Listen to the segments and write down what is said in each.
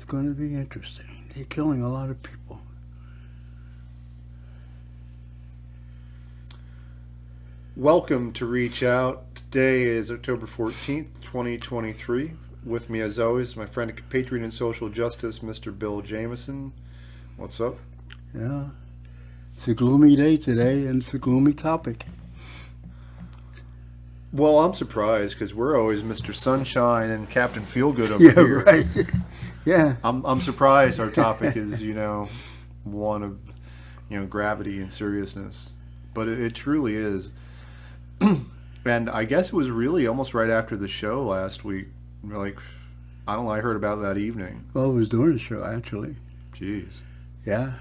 going to be interesting. They're killing a lot of people. Welcome to Reach Out. Today is October 14th, 2023. With me, as always, my friend and compatriot in social justice, Mr. Bill Jameson. What's up? Yeah. It's a gloomy day today, and it's a gloomy topic. Well, I'm surprised because we're always Mr. Sunshine and Captain Feelgood over Yeah, here. right. Yeah. I'm surprised our topic is, one of, gravity and seriousness. But it truly is. And I guess it was really almost right after the show last week. Like, I don't know, I heard about that evening. Well, I was doing the show, actually. Jeez. Yeah.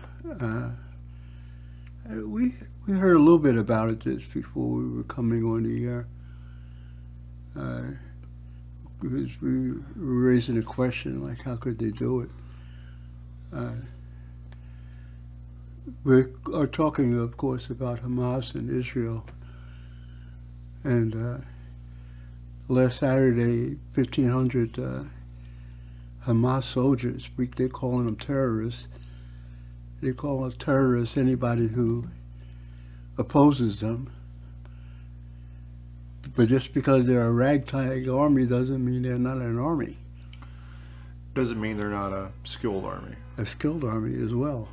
We heard a little bit about it just before we were coming on the air. Because we were raising a question, like, how could they do it? We are talking, of course, about Hamas and Israel. And last Saturday, 1,500 Hamas soldiers, they're calling them terrorists. They call terrorists anybody who opposes them. But just because they're a ragtag army doesn't mean they're not an army. Doesn't mean they're not a skilled army. A skilled army as well.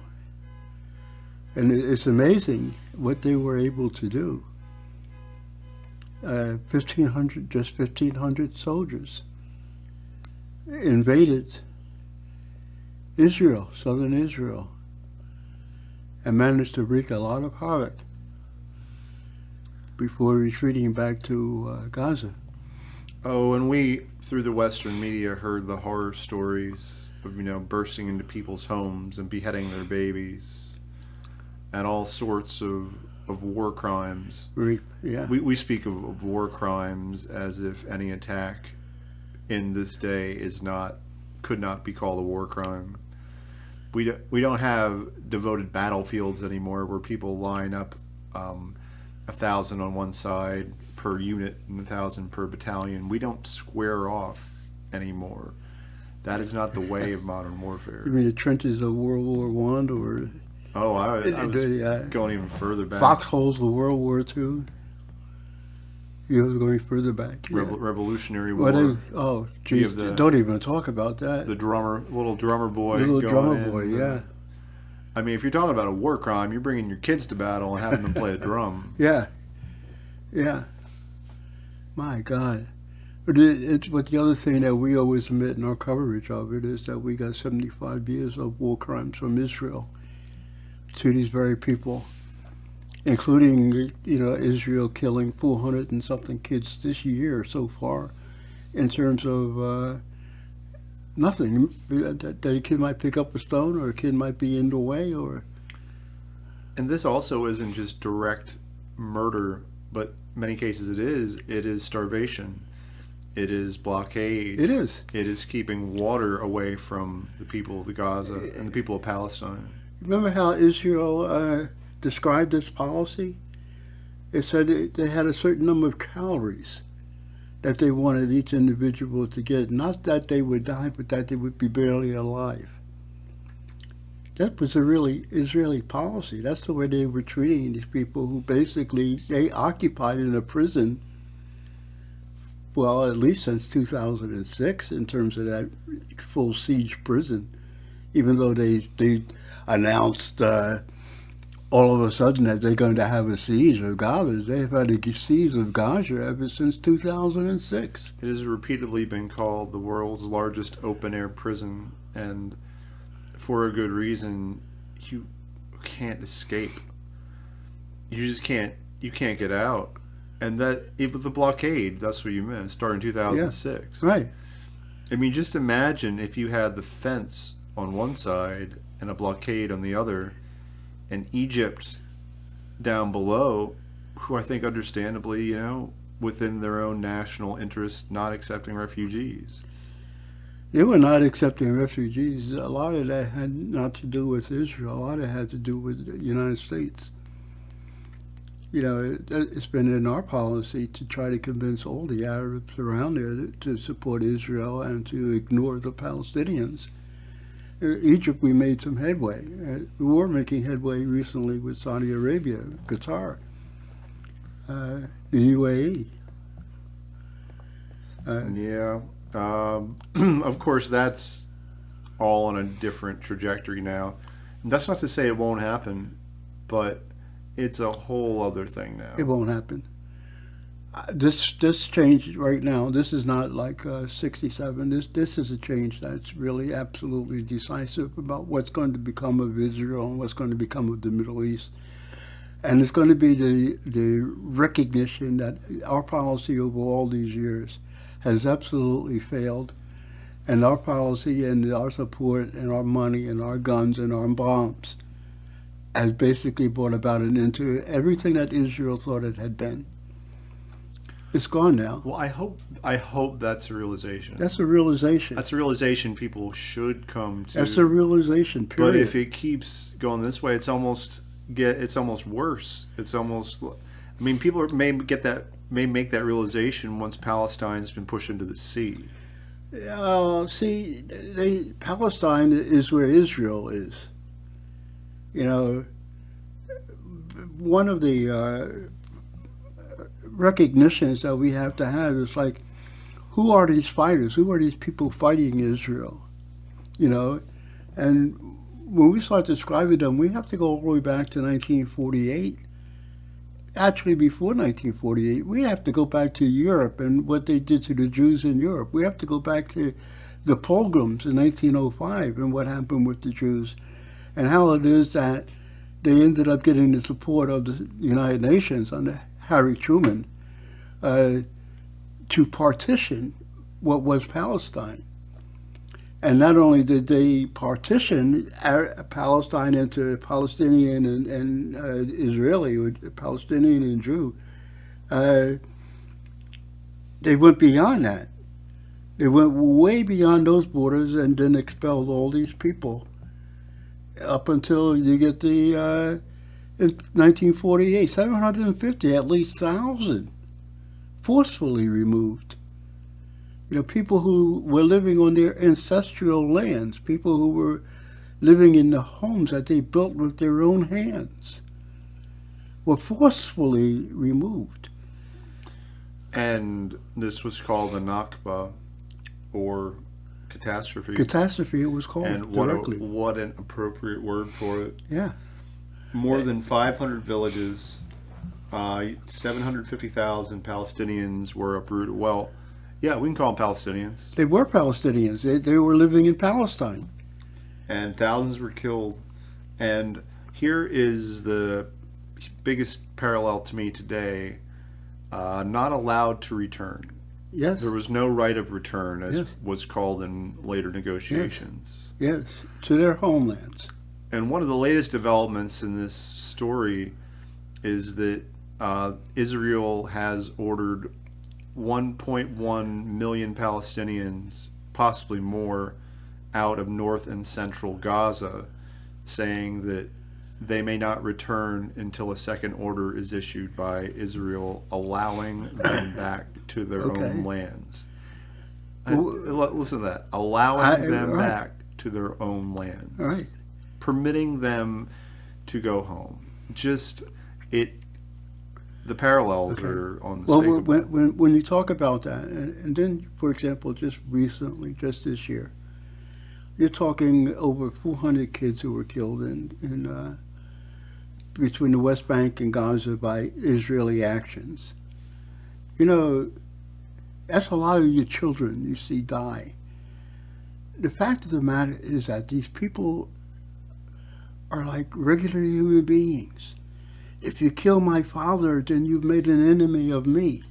And it's amazing what they were able to do. 1,500 soldiers invaded Israel, southern Israel, and managed to wreak a lot of havoc before retreating back to Gaza. Oh, and we, through the Western media, heard the horror stories of, bursting into people's homes and beheading their babies and all sorts of war crimes. Yeah. We speak of war crimes as if any attack in this day could not be called a war crime. We don't have devoted battlefields anymore where people line up 1,000 on one side per unit and 1,000 per battalion. We don't square off anymore. That is not the way of modern warfare. You mean the trenches of World War I or... Oh, I was going even further back. Foxholes of World War II. You was going further back. Yeah. Revolutionary War. Geez, don't even talk about that. The little drummer boy. Yeah. I mean, if you're talking about a war crime, you're bringing your kids to battle and having them play a drum. Yeah. My God. But the other thing that we always admit in our coverage of it is that we got 75 years of war crimes from Israel to these very people, including, Israel killing 400 and something kids this year so far, in terms of nothing. That a kid might pick up a stone, or a kid might be in the way, or... And this also isn't just direct murder, but in many cases it is starvation. It is blockade. It is. It is keeping water away from the people of Gaza and the people of Palestine. Remember how Israel described its policy? It said they had a certain number of calories that they wanted each individual to get. Not that they would die, but that they would be barely alive. That was a really Israeli policy. That's the way they were treating these people who basically, they occupied in a prison, well, at least since 2006, in terms of that full siege prison, even though they announced all of a sudden that they're going to have a siege of Gaza. They've had a siege of Gaza ever since 2006. It has repeatedly been called the world's largest open-air prison, and for a good reason. You can't escape. You just can't. You can't get out. And that, even the blockade, that's what you meant, started in 2006. Yeah, right. I mean, just imagine if you had the fence on one side and a blockade on the other, and Egypt down below, who I think understandably, within their own national interest, not accepting refugees. They were not accepting refugees. A lot of that had not to do with Israel. A lot of it had to do with the United States. It's been in our policy to try to convince all the Arabs around there to support Israel and to ignore the Palestinians. Egypt, we made some headway. We were making headway recently with Saudi Arabia, Qatar, the UAE. Yeah. Of course, that's all on a different trajectory now. And that's not to say it won't happen, but it's a whole other thing now. It won't happen. This change right now. This is not like '67. This is a change that's really absolutely decisive about what's going to become of Israel and what's going to become of the Middle East. And it's going to be the recognition that our policy over all these years has absolutely failed, and our policy and our support and our money and our guns and our bombs has basically brought about an end to everything that Israel thought it had been. It's gone now. Well, I hope that's a realization. That's a realization. That's a realization people should come to. That's a realization. Period. But if it keeps going this way, it's almost worse. It's almost. I mean, people may make that realization once Palestine's been pushed into the sea. Palestine is where Israel is. You know, one of the recognitions that we have to have is like, who are these fighters? Who are these people fighting Israel? You know, and when we start describing them, we have to go all the way back to 1948. Actually, before 1948, we have to go back to Europe and what they did to the Jews in Europe. We have to go back to the pogroms in 1905 and what happened with the Jews, and how it is that they ended up getting the support of the United Nations under Harry Truman to partition what was Palestine. And not only did they partition Palestine into Palestinian and Israeli, or Palestinian and Jew, they went beyond that. They went way beyond those borders and then expelled all these people up until you get the in 1948, 750, at least 1,000, forcefully removed. You know, people who were living on their ancestral lands, people who were living in the homes that they built with their own hands, were forcefully removed. And this was called the Nakba, or catastrophe. Catastrophe, it was called. And directly. what an appropriate word for it. Yeah. More than 500 villages, 750,000 Palestinians were uprooted. Well, yeah, we can call them Palestinians. They were Palestinians. They were living in Palestine. And thousands were killed. And here is the biggest parallel to me today. Not allowed to return. Yes. There was no right of return, as Yes. was called in later negotiations. Yes, to their homelands. And one of the latest developments in this story is that Israel has ordered 1.1 million Palestinians, possibly more, out of north and central Gaza, saying that they may not return until a second order is issued by Israel, allowing them back to their own lands. Listen to that. Allowing them back to their own land. Right. Permitting them to go home. The parallels are unmistakable. Well, when you talk about that, and then, for example, just recently, just this year, you're talking over 400 kids who were killed in between the West Bank and Gaza by Israeli actions. You know, that's a lot of your children you see die. The fact of the matter is that these people are like regular human beings. If you kill my father, then you've made an enemy of me.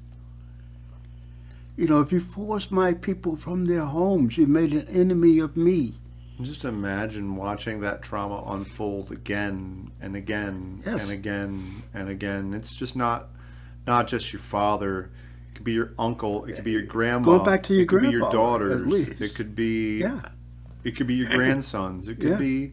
You know, if you force my people from their homes, you've made an enemy of me. Just imagine watching that trauma unfold again and again and again and again. It's just not just your father. It could be your uncle. It could be your grandma. Going back to your grandpa. It could be your daughters. At least. It could be. It could be your grandsons. It could be,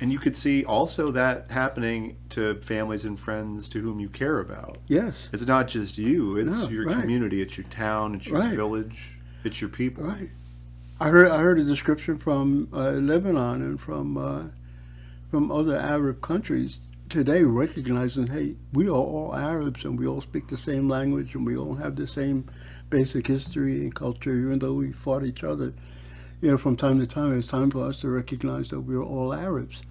and you could see also that happening to families and friends to whom you care about. Yes. It's not just you. It's your community. It's your town. It's your village. It's your people. Right. I heard a description from Lebanon and from other Arab countries today, recognizing, hey, we are all Arabs and we all speak the same language and we all have the same basic history and culture, even though we fought each other. From time to time, it's time for us to recognize that we're all Arabs,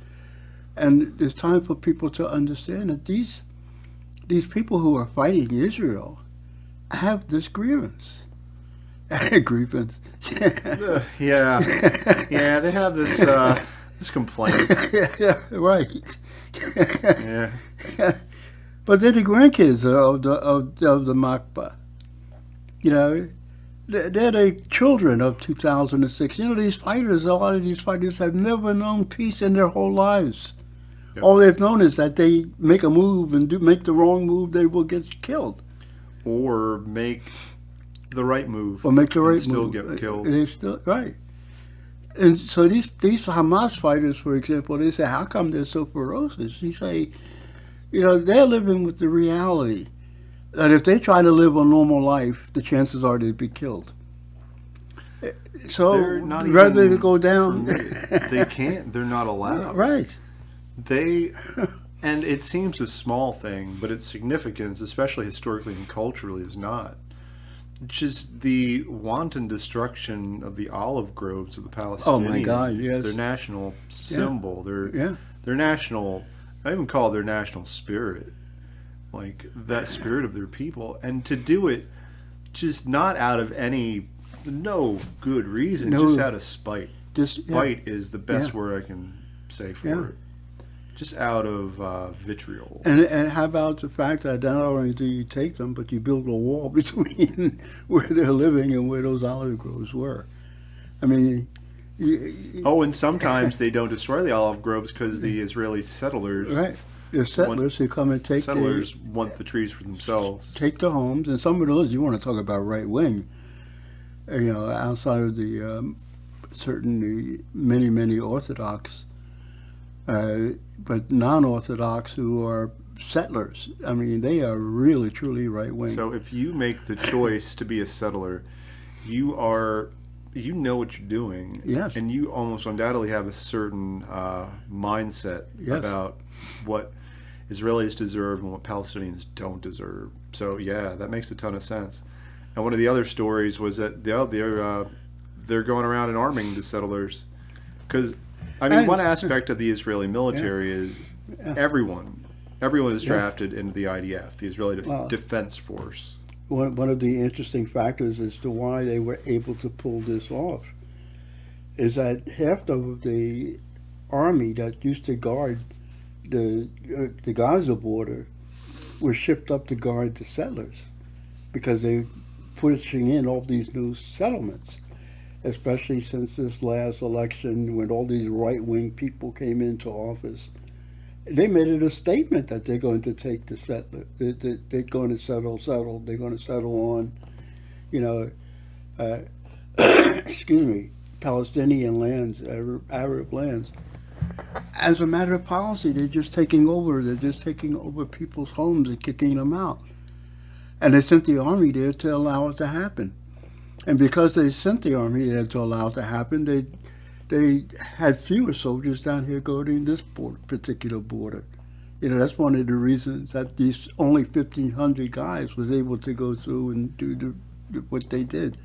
and it's time for people to understand that these people who are fighting Israel have this grievance. Grievance. Yeah, yeah, they have this this complaint. Yeah, right. Yeah, But they're the grandkids of the Makba. You know, they're the children of 2006. These fighters, a lot of these fighters have never known peace in their whole lives. Yep. All they've known is that they make a move and make the wrong move, they will get killed. or make the right move, Or make the right and still move. get killed. They still, right. And so these Hamas fighters, for example, they say, how come they're so ferocious? You say, they're living with the reality that if they try to live a normal life, the chances are they'd be killed. So They're not rather even than go down, They can't. They're not allowed. right? They, and it seems a small thing, but its significance, especially historically and culturally, is not. Just the wanton destruction of the olive groves of the Palestinians. Oh my God! Yes, Their national symbol. yeah. Their national. I even call it their national spirit, like that spirit of their people, and to do it, just not out of no good reason, No. just out of spite. Just- Spite is the best Yeah. word I can say for Yeah. it. Just out of vitriol. And how about the fact that not only do you take them, but you build a wall between where they're living and where those olive groves were? I mean, Oh, and sometimes they don't destroy the olive groves because the Israeli settlers right? There's settlers who come and take want the trees for themselves. take the homes, and some of those you want to talk about right wing. Outside of the certainly many Orthodox, but non-Orthodox who are settlers. I mean, they are really truly right wing. So if you make the choice to be a settler, you know what you're doing. Yes. And you almost undoubtedly have a certain mindset Yes. about what Israelis deserve and what Palestinians don't deserve. So yeah, that makes a ton of sense. And one of the other stories was that they're going around and arming the settlers, because one aspect of the Israeli military is everyone is drafted into the IDF, the Israeli Defense Force. One of the interesting factors as to why they were able to pull this off is that half of the army that used to guard the Gaza border were shipped up to guard the settlers because they pushing in all these new settlements, especially since this last election when all these right-wing people came into office. They made it a statement that they're going to take the settler. They're going to settle. They're going to settle on, excuse me, Palestinian lands, Arab lands. As a matter of policy, they're just taking over. They're just taking over people's homes and kicking them out. And they sent the army there to allow it to happen. And because they sent the army there to allow it to happen, they had fewer soldiers down here guarding this particular border. That's one of the reasons that these only 1,500 guys was able to go through and do what they did.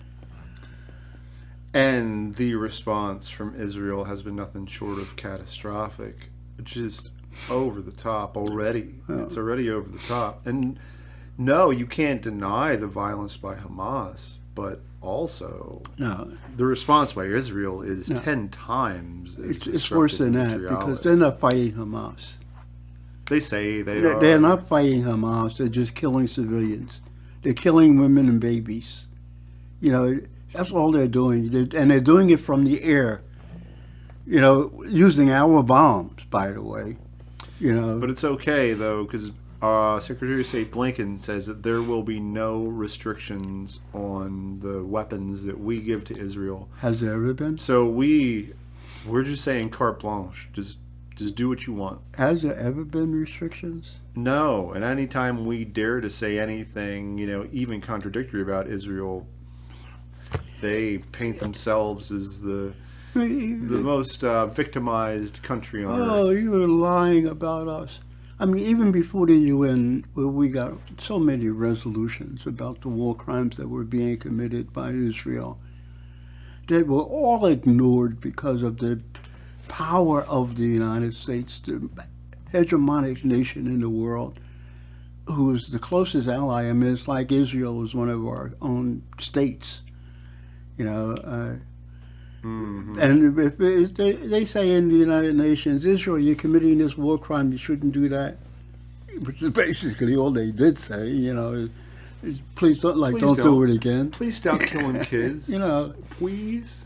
And the response from Israel has been nothing short of catastrophic. Just over the top already. Yeah. It's already over the top. And no, you can't deny the violence by Hamas, but also the response by Israel is 10 times as It's worse than that because they're not fighting Hamas. They say they are. They're not fighting Hamas. They're just killing civilians. They're killing women and babies. That's all they're doing. And they're doing it from the air, using our bombs, by the way. But it's okay, though, because Secretary of State Blinken says that there will be no restrictions on the weapons that we give to Israel. Has there ever been? So we're just saying carte blanche. Just do what you want. Has there ever been restrictions? No, and anytime we dare to say anything, even contradictory about Israel, they paint themselves as the most victimized country on Oh, earth. you were lying about us. I mean, even before the UN, where we got so many resolutions about the war crimes that were being committed by Israel, they were all ignored because of the power of the United States, the hegemonic nation in the world, who is the closest ally. I mean, it's like Israel was one of our own states, you know. And if they say in the United Nations, Israel, you're committing this war crime, you shouldn't do that, which is basically all they did say, you know. Please don't do it again. Please stop killing kids. You know. Please.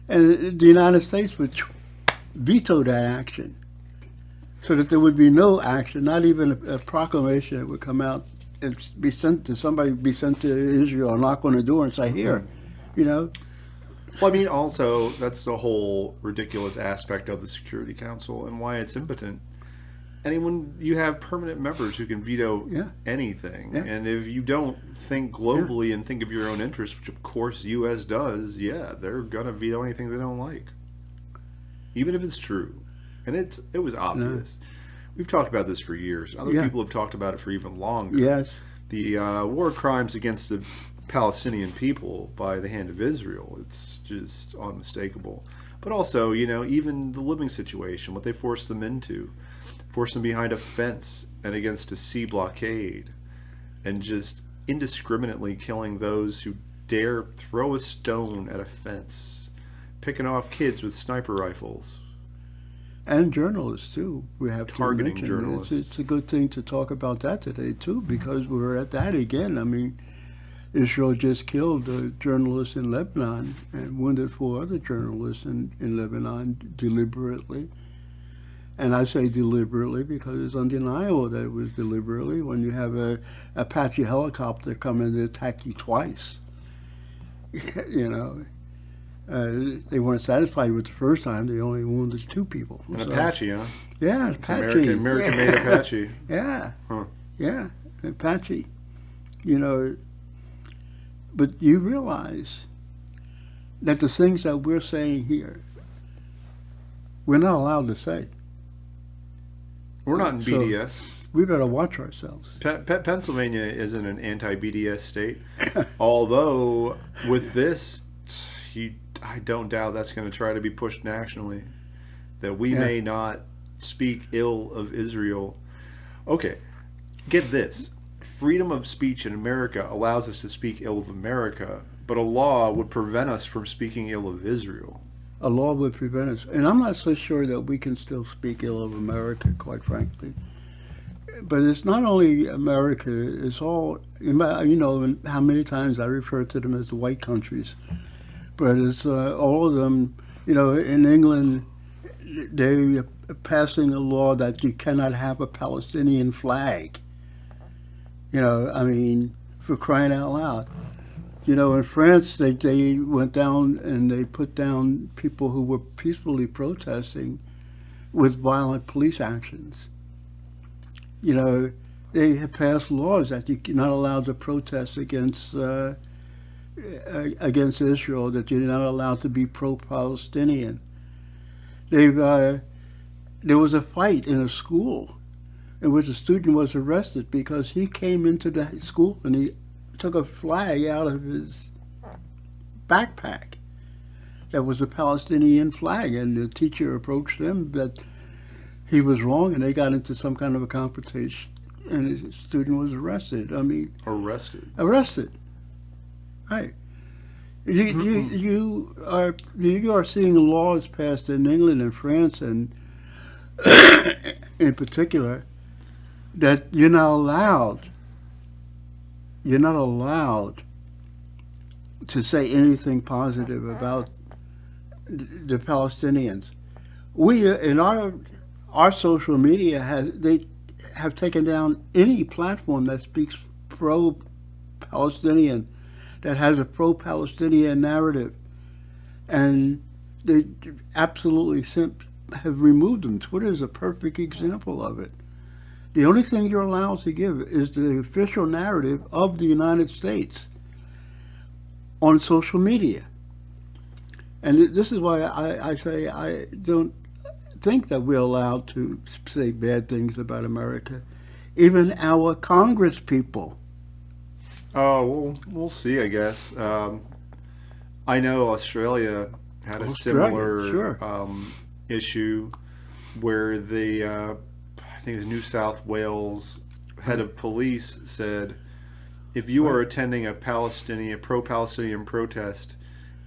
And the United States would veto that action, so that there would be no action, not even a proclamation that would come out and be sent to somebody, be sent to Israel, knock on the door and say, here, you know. Well, I mean, also, that's the whole ridiculous aspect of the Security Council and why it's impotent. You have permanent members who can veto anything. Yeah. And if you don't think globally and think of your own interests, which of course the U.S. does, they're going to veto anything they don't like. Even if it's true. And it was obvious. We've talked about this for years. Other people have talked about it for even longer. Yes. The war crimes against the Palestinian people by the hand of Israel, it's just unmistakable. But also, even the living situation, what they forced them into, forced them behind a fence and against a sea blockade, and just indiscriminately killing those who dare throw a stone at a fence, picking off kids with sniper rifles. And journalists, too. We have targeting to journalists. It's a good thing to talk about that today, too, because we're at that again. I mean, Israel just killed a journalist in Lebanon and wounded 4 other journalists in Lebanon deliberately. And I say deliberately because it's undeniable that it was deliberately when you have a Apache helicopter come in to attack you twice. They weren't satisfied with the first time. They only wounded 2 people. An Apache, huh? Yeah, It's Apache. American-made Apache. Yeah. Huh. Yeah, Apache. But you realize that the things that we're saying here, we're not allowed to say. We're not in So, BDS. We better watch ourselves. Pennsylvania isn't an anti-BDS state. Although, with this, I don't doubt that's going to try to be pushed nationally. That we may not speak ill of Israel. Okay, get this. Freedom of speech in America allows us to speak ill of America, but a law would prevent us from speaking ill of Israel. A law would prevent us. And I'm not so sure that we can still speak ill of America, quite frankly. But it's not only America, it's all, how many times I refer to them as the white countries. But it's all of them, in England, they're passing a law that you cannot have a Palestinian flag. For crying out loud. In France, they went down and they put down people who were peacefully protesting with violent police actions. They have passed laws that you're not allowed to protest against Israel, that you're not allowed to be pro-Palestinian. There was a fight in a school in which a student was arrested because he came into the school and he took a flag out of his backpack that was a Palestinian flag, and the teacher approached him that he was wrong, and they got into some kind of a confrontation, and the student was arrested. Arrested. Right. You are seeing laws passed in England and France, and in particular, that you're not allowed to say anything positive about the Palestinians. We in our social media they have taken down any platform that speaks pro-Palestinian, that has a pro-Palestinian narrative, and they absolutely have removed them. Twitter is a perfect example of it. The only thing you're allowed to give is the official narrative of the United States. on social media. And this is why I say I don't think that we're allowed to say bad things about America. Even our Congress people. Oh, we'll see, I guess. I know Australia had a similar Sure. issue where I think the New South Wales head of police said, if you are attending a pro-Palestinian protest,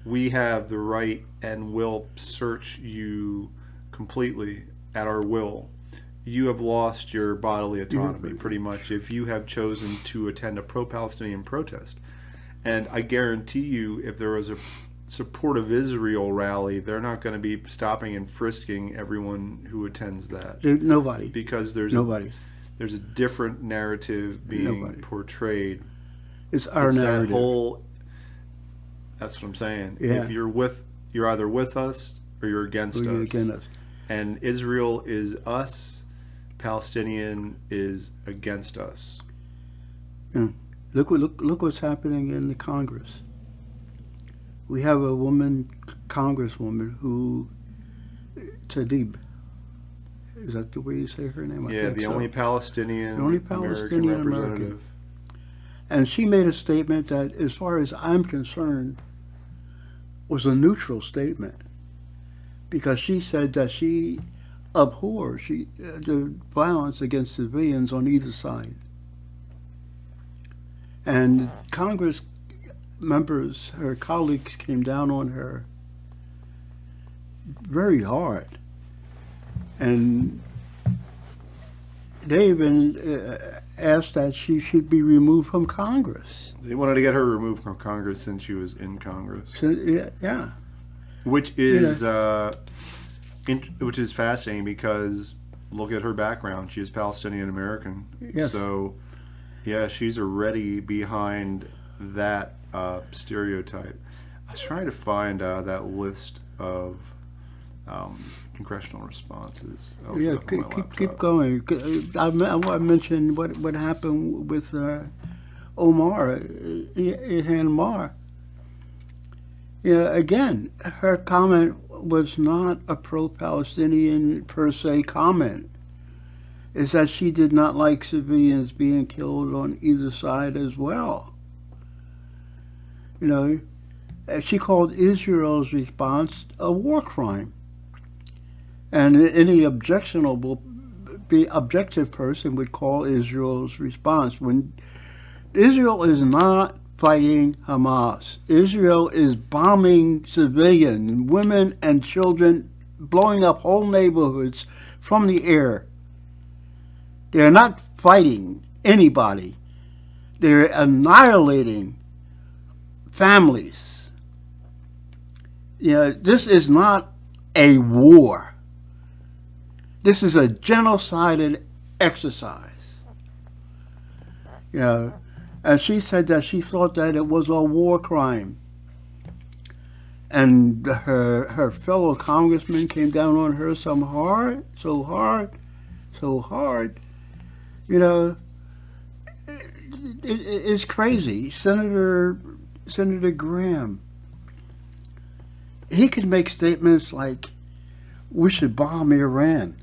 we have the right and will search you completely at our will. You have lost your bodily autonomy, pretty much, if you have chosen to attend a pro-Palestinian protest. And I guarantee you, if there was a support of Israel rally, they're not going to be stopping and frisking everyone who attends that. Nobody. Because there's a different narrative being portrayed. It's our narrative. That's what I'm saying. Yeah. If you're either with us or you're against us. And Israel is us, Palestinian is against us. Yeah. Look what's happening in the Congress. We have a woman, congresswoman, who, Tlaib, is that the way you say her name? Yeah, the only Palestinian Palestinian American representative. And she made a statement that, as far as I'm concerned, was a neutral statement, because she said that she abhors the violence against civilians on either side. And Congress members, her colleagues, came down on her very hard. And they even asked that she should be removed from Congress. They wanted to get her removed from Congress since she was in Congress. So, yeah. Which is which is fascinating, because look at her background. She is Palestinian American. Yes. So, yeah, she's already behind that stereotype. I was trying to find that list of congressional responals. Yeah, keep going. I mentioned what happened with Omar, Ilhan Omar. Yeah, again, her comment was not a pro-Palestinian per se comment. It's that she did not like civilians being killed on either side as well. You know, she called Israel's response a war crime. And any objective person would call Israel's response. When Israel is not fighting Hamas, Israel is bombing civilians, women and children, blowing up whole neighborhoods from the air. They're not fighting anybody. They're annihilating families. You know, this is not a war. This is a genocidal exercise. You know, and she said that she thought that it was a war crime. And her fellow congressman came down on her so hard. You know, it's crazy. Senator Graham, he could make statements like, we should bomb Iran.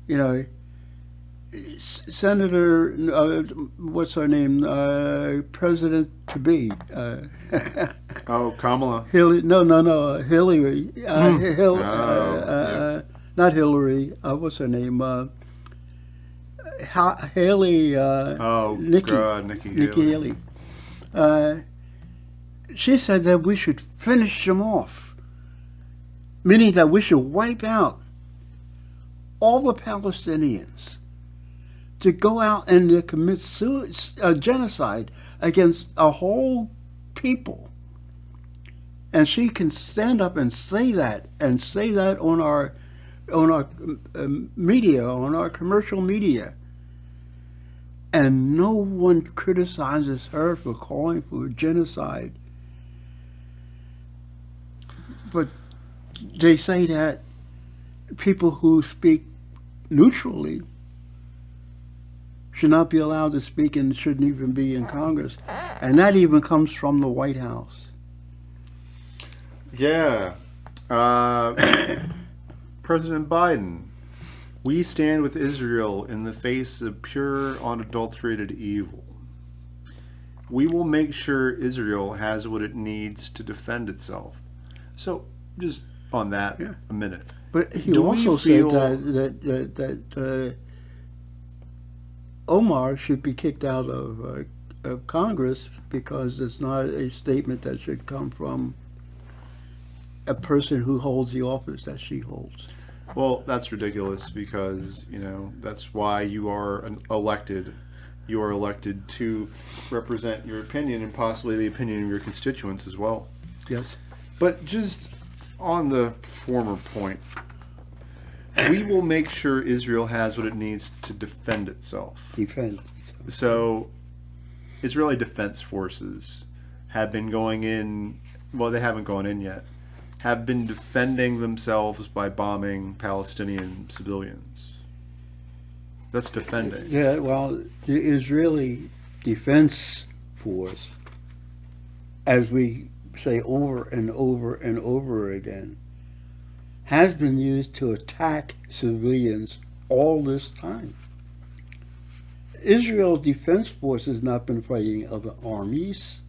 You know, Senator, what's her name? President to be. Kamala. Hillary. Hillary. Not Hillary. What's her name? Haley. Nikki Haley. She said that we should finish them off, meaning that we should wipe out all the Palestinians, to go out and to commit genocide against a whole people. And she can stand up and say that on our media, on our commercial media, and no one criticizes her for calling for genocide. But they say that people who speak neutrally should not be allowed to speak and shouldn't even be in Congress. And that even comes from the White House. Yeah. President Biden, we stand with Israel in the face of pure, unadulterated evil. We will make sure Israel has what it needs to defend itself. So, just on that, Yeah. a minute. But he Do we also feel- said that Omar should be kicked out of Congress because it's not a statement that should come from a person who holds the office that she holds. Well, that's ridiculous because, that's why you are elected. You are elected to represent your opinion and possibly the opinion of your constituents as well. Yes. But just on the former point, we will make sure Israel has what it needs to defend itself. Defend. So, Israeli Defense Forces have been going in, well, they haven't gone in yet, have been defending themselves by bombing Palestinian civilians. That's defending. Yeah, well, the Israeli Defense Force, as we say over and over and over again, has been used to attack civilians all this time. Israel's Defense Force has not been fighting other armies.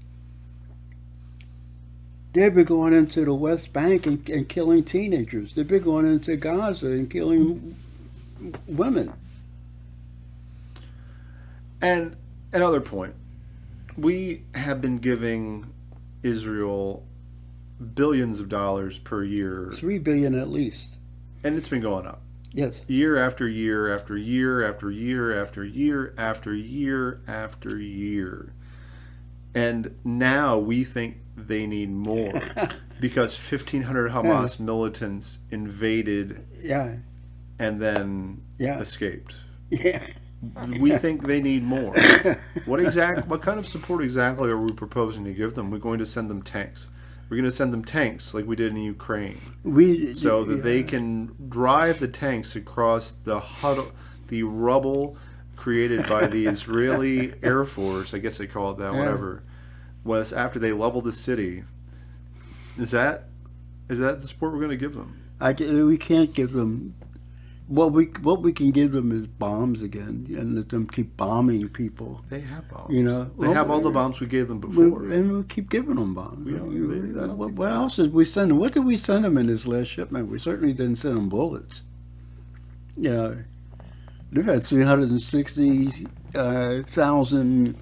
They've been going into the West Bank and killing teenagers. They've been going into Gaza and killing women. And another point, we have been giving Israel billions of dollars per year, $3 billion at least. and it's been going up. Yes. Year after year after year after year after year after year after year. And now we think they need more because 1,500 Hamas militants invaded Yeah. and then Yeah. escaped. Yeah. We think they need more. What kind of support exactly are we proposing to give them? We're going to send them tanks. We're going to send them tanks like we did in Ukraine, so that they can drive the tanks across the rubble created by the Israeli Air Force. I guess they call it that. Yeah. Whatever. Was after they leveled the city. Is that the support we're going to give them? We can't give them. What we can give them is bombs again, and let them keep bombing people. They have bombs. They have all the bombs we gave them before. And we'll keep giving them bombs. I don't think What else did we send them? What did we send them in this last shipment? We certainly didn't send them bullets. They've had 360,000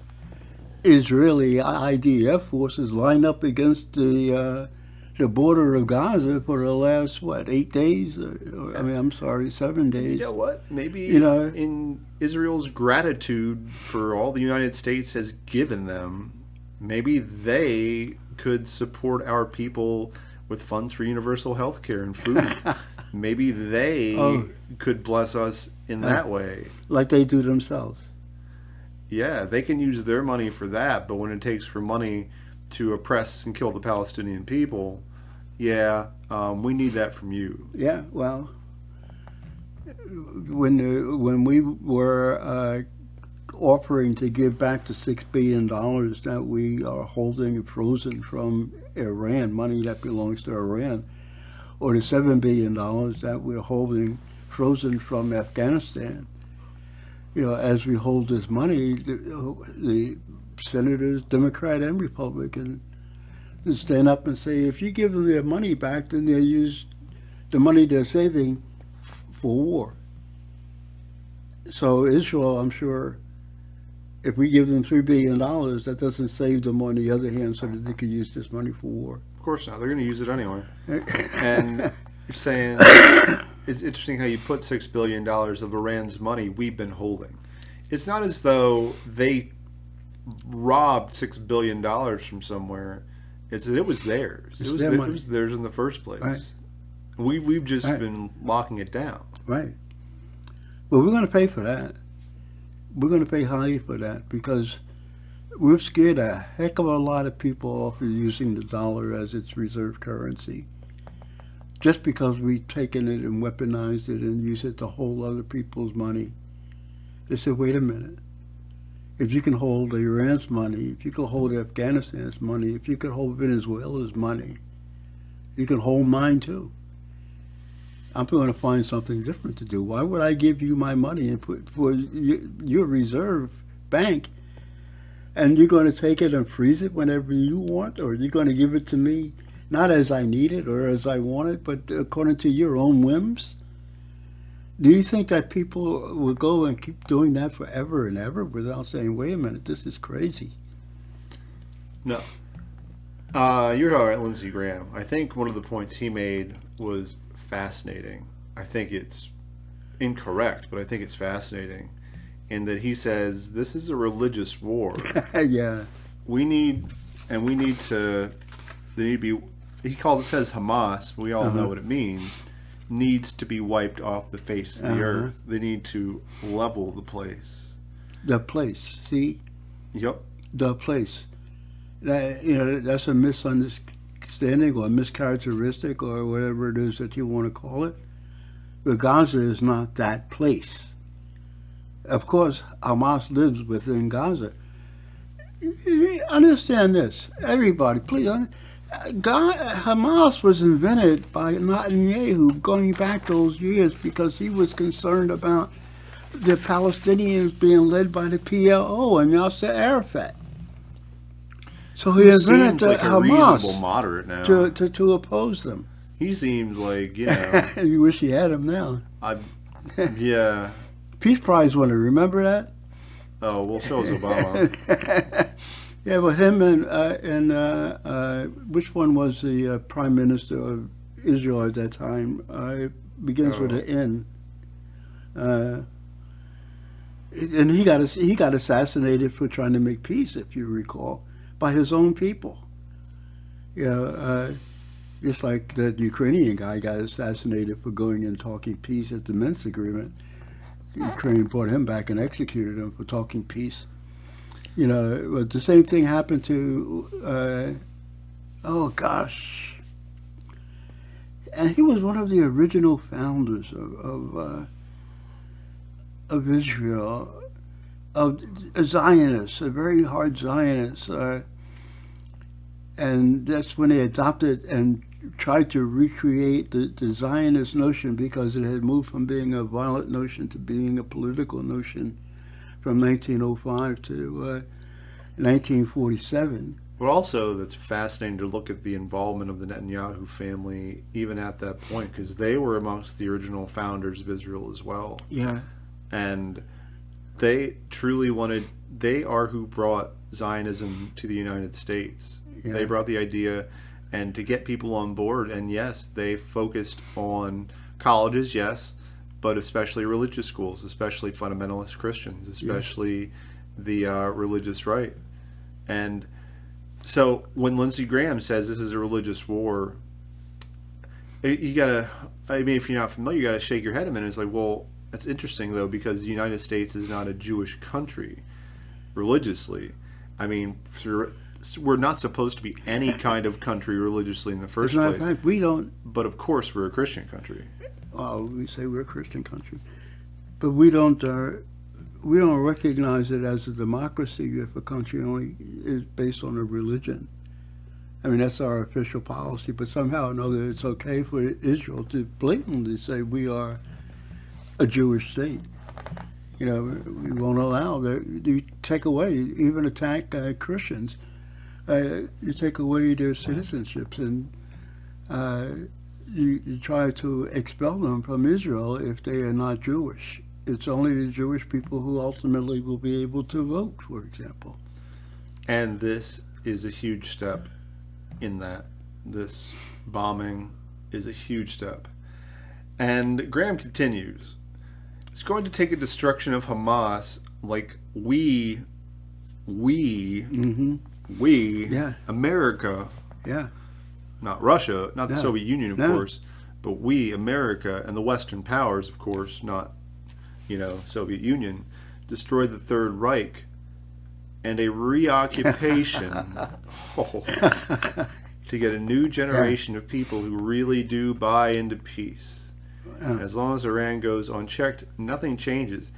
Israeli IDF forces lined up against the border of Gaza for the last 8 days? 7 days. You know what? Maybe know, in Israel's gratitude for all the United States has given them, maybe they could support our people with funds for universal health care and food. Maybe they could bless us in that way. Like they do themselves. Yeah, they can use their money for that, but when it takes for money to oppress and kill the Palestinian people, we need that from you. Yeah, well, when we were offering to give back the $6 billion that we are holding frozen from Iran, money that belongs to Iran, or the $7 billion that we're holding frozen from Afghanistan, as we hold this money, the senators, Democrat and Republican, stand up and say, if you give them their money back, then they'll use the money they're saving for war. So Israel, I'm sure, if we give them $3 billion, that doesn't save them on the other hand so that they could use this money for war. Of course not. They're going to use it anyway. And you're saying it's interesting how you put $6 billion of Iran's money we've been holding. It's not as though they robbed $6 billion from somewhere. It's that it was theirs. It was theirs in the first place. Right. We've just been locking it down. Right. Well, we're going to pay for that. We're going to pay highly for that because we've scared a heck of a lot of people off of using the dollar as its reserve currency. Just because we've taken it and weaponized it and used it to hold other people's money. They said, wait a minute. If you can hold Iran's money, if you can hold Afghanistan's money, if you can hold Venezuela's money, you can hold mine too. I'm going to find something different to do. Why would I give you my money and put for your reserve bank, and you're going to take it and freeze it whenever you want, or you're going to give it to me not as I need it or as I want it, but according to your own whims? Do you think that people will go and keep doing that forever and ever without saying, wait a minute, this is crazy? No. You're talking about Lindsey Graham. I think one of the points he made was fascinating. I think it's incorrect, but I think it's fascinating in that he says this is a religious war. Yeah. We need to, they need to be, he says Hamas, we all know what it means, needs to be wiped off the face of the earth. They need to level the place. The place, see? Yep. The place. That's a misunderstanding or a mischaracteristic or whatever it is that you want to call it. But Gaza is not that place. Of course, Hamas lives within Gaza. Understand this, everybody, please. Hamas was invented by Netanyahu going back those years because he was concerned about the Palestinians being led by the PLO and Yasser Arafat. So he invented like a reasonable Hamas moderate now. to oppose them. He seems like, you know. You wish he had him now. Yeah. Peace Prize winner, remember that? Oh, well, so is Obama. Yeah, but him and which one was the prime minister of Israel at that time? Begins with an N. And he got assassinated for trying to make peace, if you recall, by his own people. Just like that Ukrainian guy got assassinated for going and talking peace at the Minsk agreement. Ukraine brought him back and executed him for talking peace. But the same thing happened to, and he was one of the original founders of Israel, of Zionists, a very hard Zionist, and that's when they adopted and tried to recreate the Zionist notion because it had moved from being a violent notion to being a political notion from 1905 to 1947. But also, that's fascinating to look at the involvement of the Netanyahu family even at that point, because they were amongst the original founders of Israel as well. Yeah. And they truly they are who brought Zionism to the United States. Yeah. They brought the idea, and to get people on board, and yes, they focused on colleges, yes, but especially religious schools, especially fundamentalist Christians, especially the religious right. And so when Lindsey Graham says this is a religious war, you gotta, if you're not familiar, you gotta shake your head a minute. It's like, well, that's interesting though, because the United States is not a Jewish country religiously. We're not supposed to be any kind of country religiously in the first place. As a matter of fact, we don't. But of course, we're a Christian country. Well, we say we're a Christian country, but we don't recognize it as a democracy if a country only is based on a religion. That's our official policy, but somehow or another it's okay for Israel to blatantly say we are a Jewish state. We won't allow that. You take away, even attack Christians. You take away their citizenships, and you try to expel them from Israel if they are not Jewish. It's only the Jewish people who ultimately will be able to vote, for example. And this is a huge step in that. This bombing is a huge step. And Graham continues, it's going to take a destruction of Hamas like we, America, not Russia, not the Soviet Union, of course, but we, America, and the Western powers, of course, not Soviet Union, destroyed the Third Reich, and a reoccupation to get a new generation of people who really do buy into peace. And as long as Iran goes unchecked, nothing changes.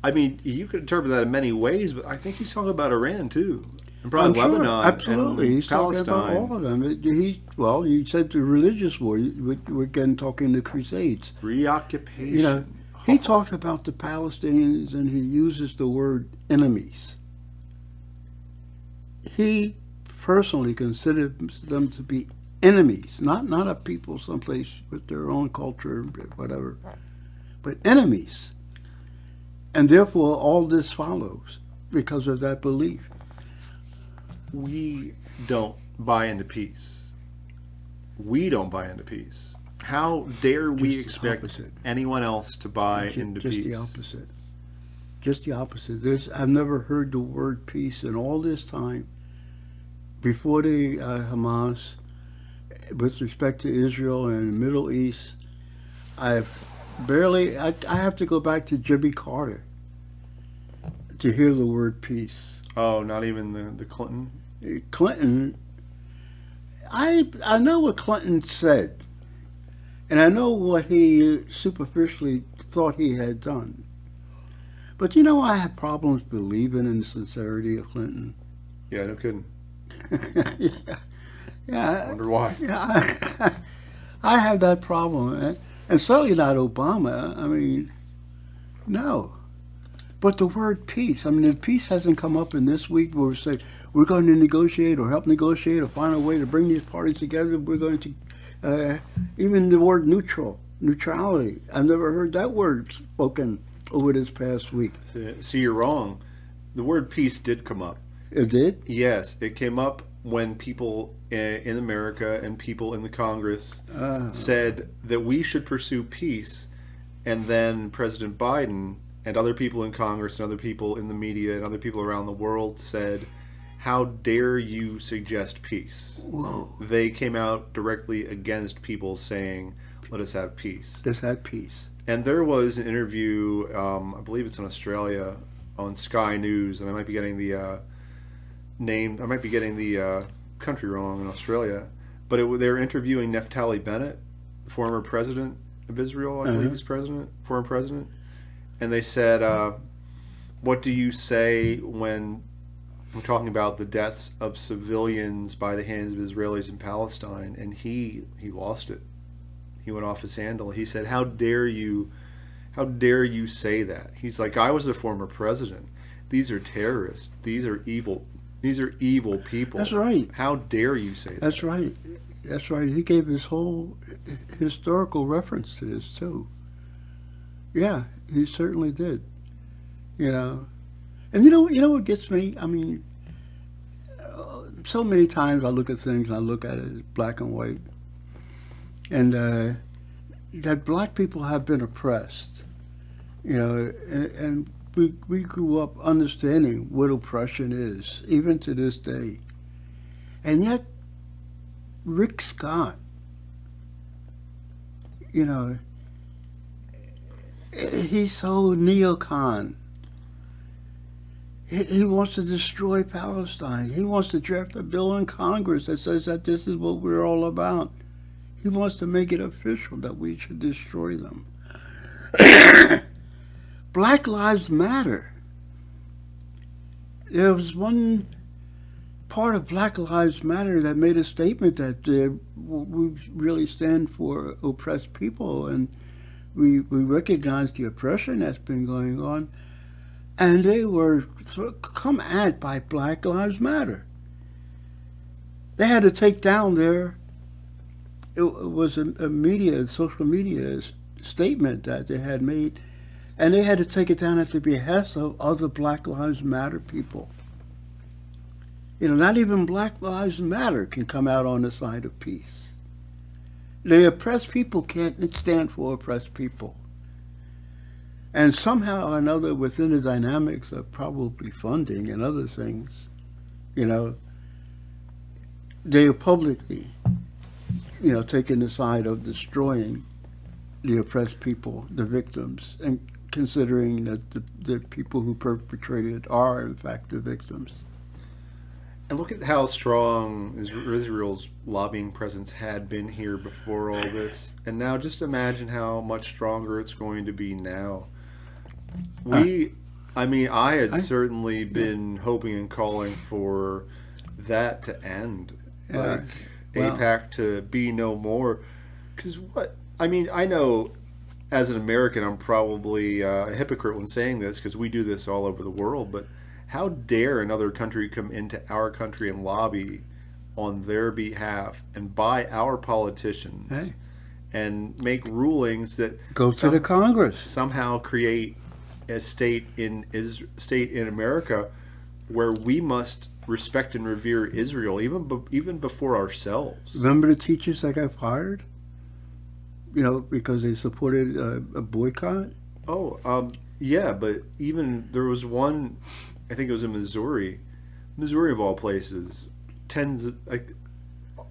I mean, you could interpret that in many ways, but I think he's talking about Iran too, and I'm probably sure, Lebanon absolutely. and He's talking about all Palestine. of them. Well, you said the religious war. We're again talking the Crusades. You know, Reoccupation. he talks about the Palestinians and he uses the word enemies. He personally considers them to be enemies, not a people someplace with their own culture, whatever, but enemies. And therefore, all this follows because of that belief. We don't buy into peace. We don't buy into peace. How dare we Just the expect opposite. anyone else to buy Ju- into Just peace? the opposite. Just the opposite. I've never heard the word peace in all this time before the Hamas, with respect to Israel and the Middle East. I've I have to go back to Jimmy Carter to hear the word peace. Oh, not even the Clinton. Clinton, I know what Clinton said, and I know what he superficially thought he had done. But you know, I have problems believing in the sincerity of Clinton. Yeah, no kidding. yeah, I yeah, wonder why. yeah. I have that problem, and certainly not Obama. I mean, no. But the word peace, I mean, the peace hasn't come up in this week where we say we're going to negotiate or help negotiate or find a way to bring these parties together. We're going to, even the word neutrality. I've never heard that word spoken over this past week. See, you're wrong. The word peace did come up. It did? Yes, it came up when people in America and people in the Congress said that we should pursue peace, and then President Biden and other people in Congress and other people in the media and other people around the world said, "How dare you suggest peace?" Whoa. They came out directly against people saying, "Let us have peace." Let's have peace. And there was an interview, I believe it's in Australia, on Sky News, and I might be getting the I might be getting the country wrong in Australia, but they were interviewing Naftali Bennett, the former president of Israel, I believe he's former president, and they said, "What do you say when we're talking about the deaths of civilians by the hands of Israelis in Palestine?" And he lost it. He went off his handle. He said, "How dare you? How dare you say that?" He's like, "I was a former president. These are terrorists. These are evil. These are evil people." That's right. How dare you say that? That's right. That's right. He gave his whole historical reference to this too. Yeah, he certainly did. You know, and you know what gets me? I mean, so many times I look at things and I look at it as black and white, and that black people have been oppressed. You know, and we grew up understanding what oppression is, even to this day. And yet, Rick Scott, you know, he's so neocon. He wants to destroy Palestine. He wants to draft a bill in Congress that says that this is what we're all about. He wants to make it official that we should destroy them. Black Lives Matter. There was one part of Black Lives Matter that made a statement that we really stand for oppressed people, and we recognize the oppression that's been going on. And they were come at by Black Lives Matter. They had to take down it was a social media statement that they had made, and they had to take it down at the behest of other Black Lives Matter people. You know, not even Black Lives Matter can come out on the side of peace. The oppressed people can't stand for oppressed people. And somehow or another, within the dynamics of probably funding and other things, you know, they are publicly, you know, taking the side of destroying the oppressed people, the victims, and considering that the people who perpetrated are, in fact, the victims. And look at how strong Israel's lobbying presence had been here before all this. And now just imagine how much stronger it's going to be now. We I mean, I had I, certainly been hoping and calling for that to end, uh, like well, APAC to be no more. Because what? I mean, I know as an American, I'm probably a hypocrite when saying this because we do this all over the world. But how dare another country come into our country and lobby on their behalf and buy our politicians hey, and make rulings that go to the Congress. somehow create a state in America where we must respect and revere Israel even before ourselves. Remember the teachers that got fired? You know, because they supported a boycott. Oh, yeah, but even there was one, I think it was in Missouri, Missouri of all places, tens like,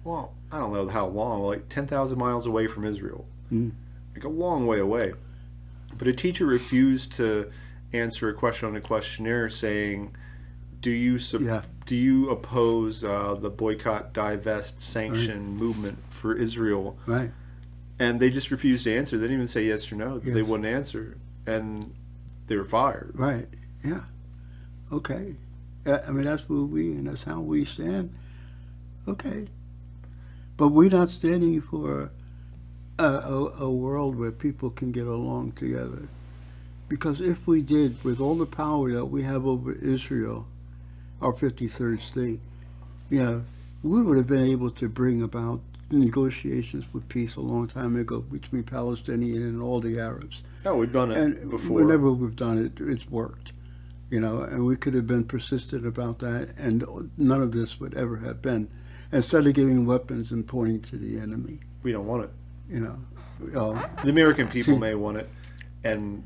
well, I don't know how long, like 10,000 miles away from Israel, Mm. like a long way away. But a teacher refused to answer a question on a questionnaire saying, Yeah, do you oppose the boycott, divest, right, sanction movement for Israel? right, And they just refused to answer. They didn't even say yes or no. They yes, wouldn't answer, and they were fired. right, yeah, okay. I mean, that's who we and that's how we stand. Okay, but we're not standing for a world where people can get along together. Because if we did, with all the power that we have over Israel, our 53rd state, you know, we would have been able to bring about negotiations for peace a long time ago between Palestinians and all the Arabs. Oh, we've done it And before. whenever we've done it, it's worked. You know, and we could have been persistent about that, and none of this would ever have been. Instead of giving weapons and pointing to the enemy, We don't want it. you know. The American people See, may want it, and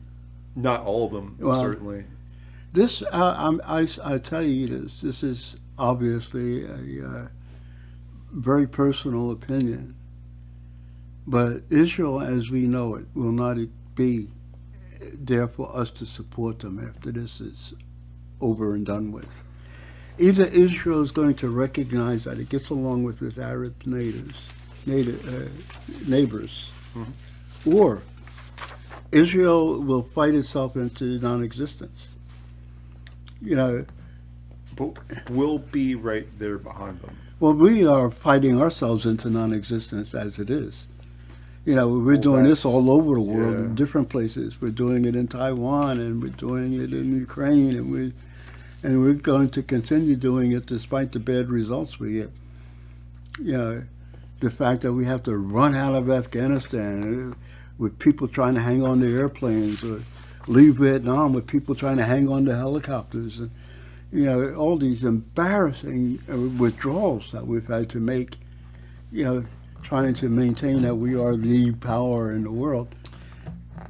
not all of them, well, certainly. this, I tell you this, this is obviously a very personal opinion, but Israel as we know it will not be there for us to support them after this is over and done with. Either Israel is going to recognize that it gets along with its Arab neighbors, or Israel will fight itself into non-existence. You know, But we'll be right there behind them. well, we are fighting ourselves into non-existence as it is. You know, we're doing this all over the world in different places. We're doing it in Taiwan, and we're doing it in Ukraine, and we're going to continue doing it despite the bad results we get. You know, the fact that we have to run out of Afghanistan with people trying to hang on to airplanes, or leave Vietnam with people trying to hang on to helicopters, and you know, all these embarrassing withdrawals that we've had to make. You know, trying to maintain that we are the power in the world.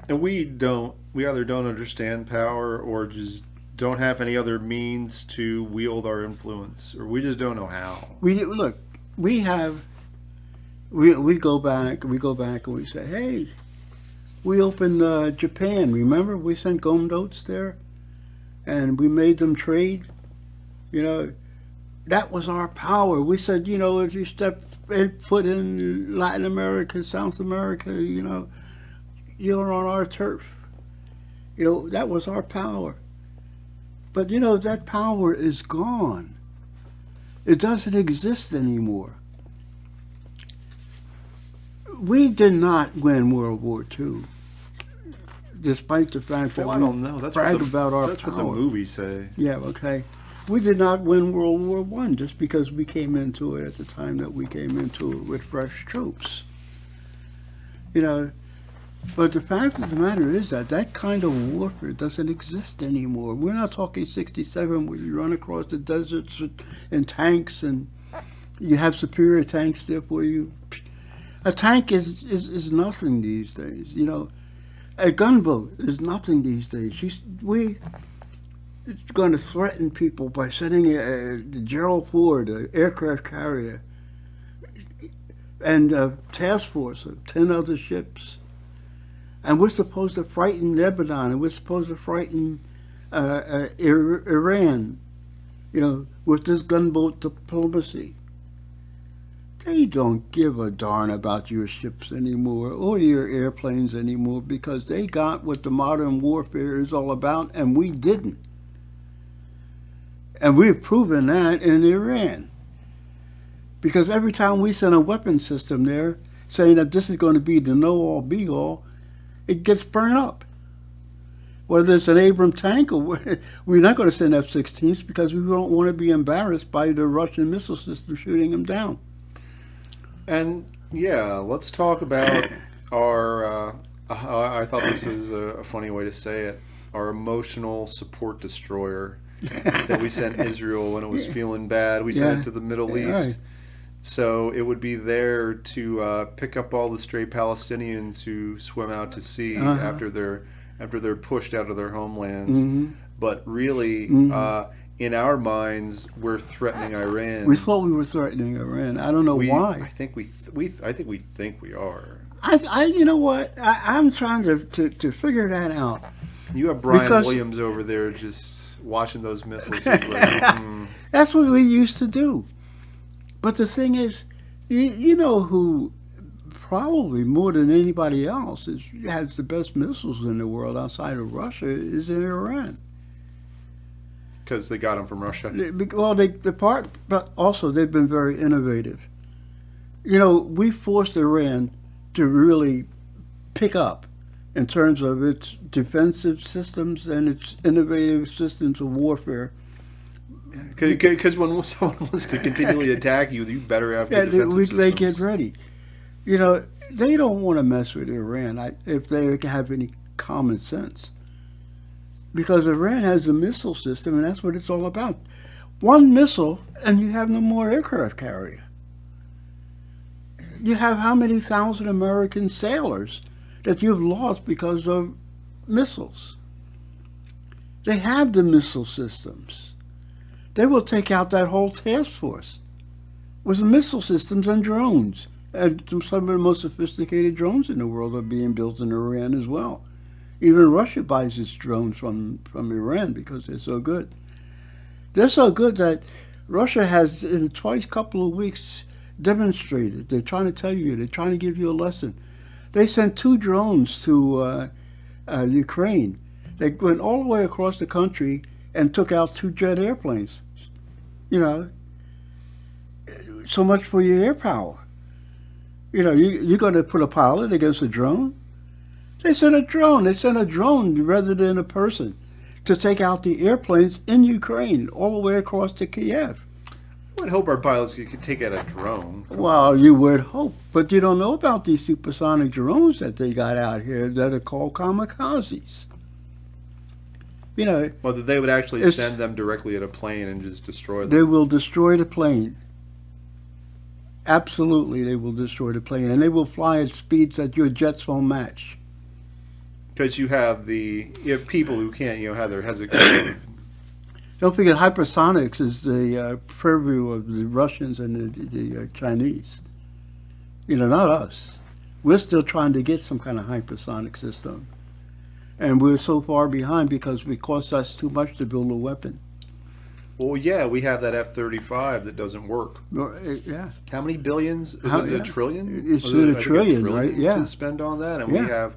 And we either don't understand power or just don't have any other means to wield our influence, or we just don't know how. We look, we go back and we say, hey, we opened Japan. Remember, we sent gomdots there, and we made them trade. You know, that was our power. We said, you know, if you step foot in Latin America, South America, you know, you're on our turf. You know, that was our power. But, you know, that power is gone. It doesn't exist anymore. We did not win World War II, despite the fact that Well, I don't know. we brag about our that's power. what the movies say. Yeah, okay. We did not win World War One just because we came into it at the time that we came into it with fresh troops. You know, but the fact of the matter is that that kind of warfare doesn't exist anymore. We're not talking 67 where you run across the deserts in tanks and you have superior tanks there for you. A tank is nothing these days, you know. A gunboat is nothing these days. We're going to threaten people by sending the Gerald Ford, an aircraft carrier, and a task force of 10 other ships. And we're supposed to frighten Lebanon, and we're supposed to frighten Iran, you know, with this gunboat diplomacy. they don't give a darn about your ships anymore or your airplanes anymore because they got what the modern warfare is all about, and we didn't. And we've proven that in Iran. Because every time we send a weapon system there saying that this is going to be the know-all, be-all, it gets burned up. Whether it's an Abrams tank or we're not going to send F-16s because we don't want to be embarrassed by the Russian missile system shooting them down. And yeah, let's talk about our. I thought this was a funny way to say it. Our emotional support destroyer that we sent Israel when it was feeling bad. We sent it to the Middle East. Right. So it would be there to pick up all the stray Palestinians who swim out to sea after they're pushed out of their homelands. Mm-hmm. But really, in our minds, we're threatening Iran. We thought we were threatening Iran. I don't know why. I think we think we are. You know what? I'm trying to figure that out. You have Brian Williams over there just watching those missiles. He's like, That's what we used to do. But the thing is, you know who probably more than anybody else has the best missiles in the world outside of Russia is in Iran. Because they got them from Russia. Well, but also they've been very innovative. You know, we forced Iran to really pick up in terms of its defensive systems and its innovative systems of warfare. Because when someone wants to continually attack you, you better have good defensive systems. They get ready. You know, they don't want to mess with Iran if they have any common sense. Because Iran has a missile system, and that's what it's all about. One missile, and you have no more aircraft carrier. You have how many thousand American sailors that you've lost because of missiles? They have the missile systems. They will take out that whole task force with missile systems and drones. And some of the most sophisticated drones in the world are being built in Iran as well. Even Russia buys its drones from Iran because they're so good. They're so good that Russia has, in twice couple of weeks, demonstrated. They're trying to tell you, they're trying to give you a lesson. They sent 2 drones to Ukraine. They went all the way across the country and took out 2 jet airplanes. You know, so much for your air power. You know, you're going to put a pilot against a drone? They sent a drone. They sent a drone rather than a person to take out the airplanes in Ukraine all the way across to Kiev. I would hope our pilots could take out a drone. Well, you would hope, but you don't know about these supersonic drones that they got out here that are called kamikazes. You know, well, they would actually send them directly at a plane and just destroy them. They will destroy the plane. Absolutely, they will destroy the plane, and they will fly at speeds that your jets won't match. Because you have people who can't, have their hesitation. Don't forget, hypersonics is the purview of the Russians and the Chinese. You know, not us. We're still trying to get some kind of hypersonic system. And we're so far behind because it costs us too much to build a weapon. Well, yeah, we have that F-35 that doesn't work. Yeah. How many billions? Is it a trillion? It's a trillion, right? Yeah. To spend on that, and we have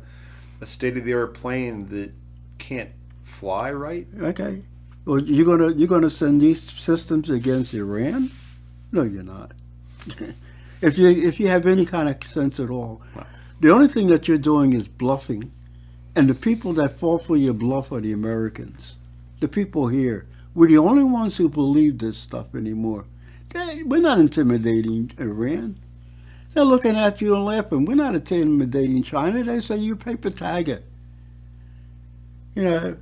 a state-of-the-art plane that can't fly right. Okay. Well, you're gonna send these systems against Iran? No, you're not. If you have any kind of sense at all, the only thing that you're doing is bluffing, and the people that fall for your bluff are the Americans. The people here, we're the only ones who believe this stuff anymore. We're not intimidating Iran. They're looking at you and laughing. We're not intimidating China. They say you're paper tiger. You know,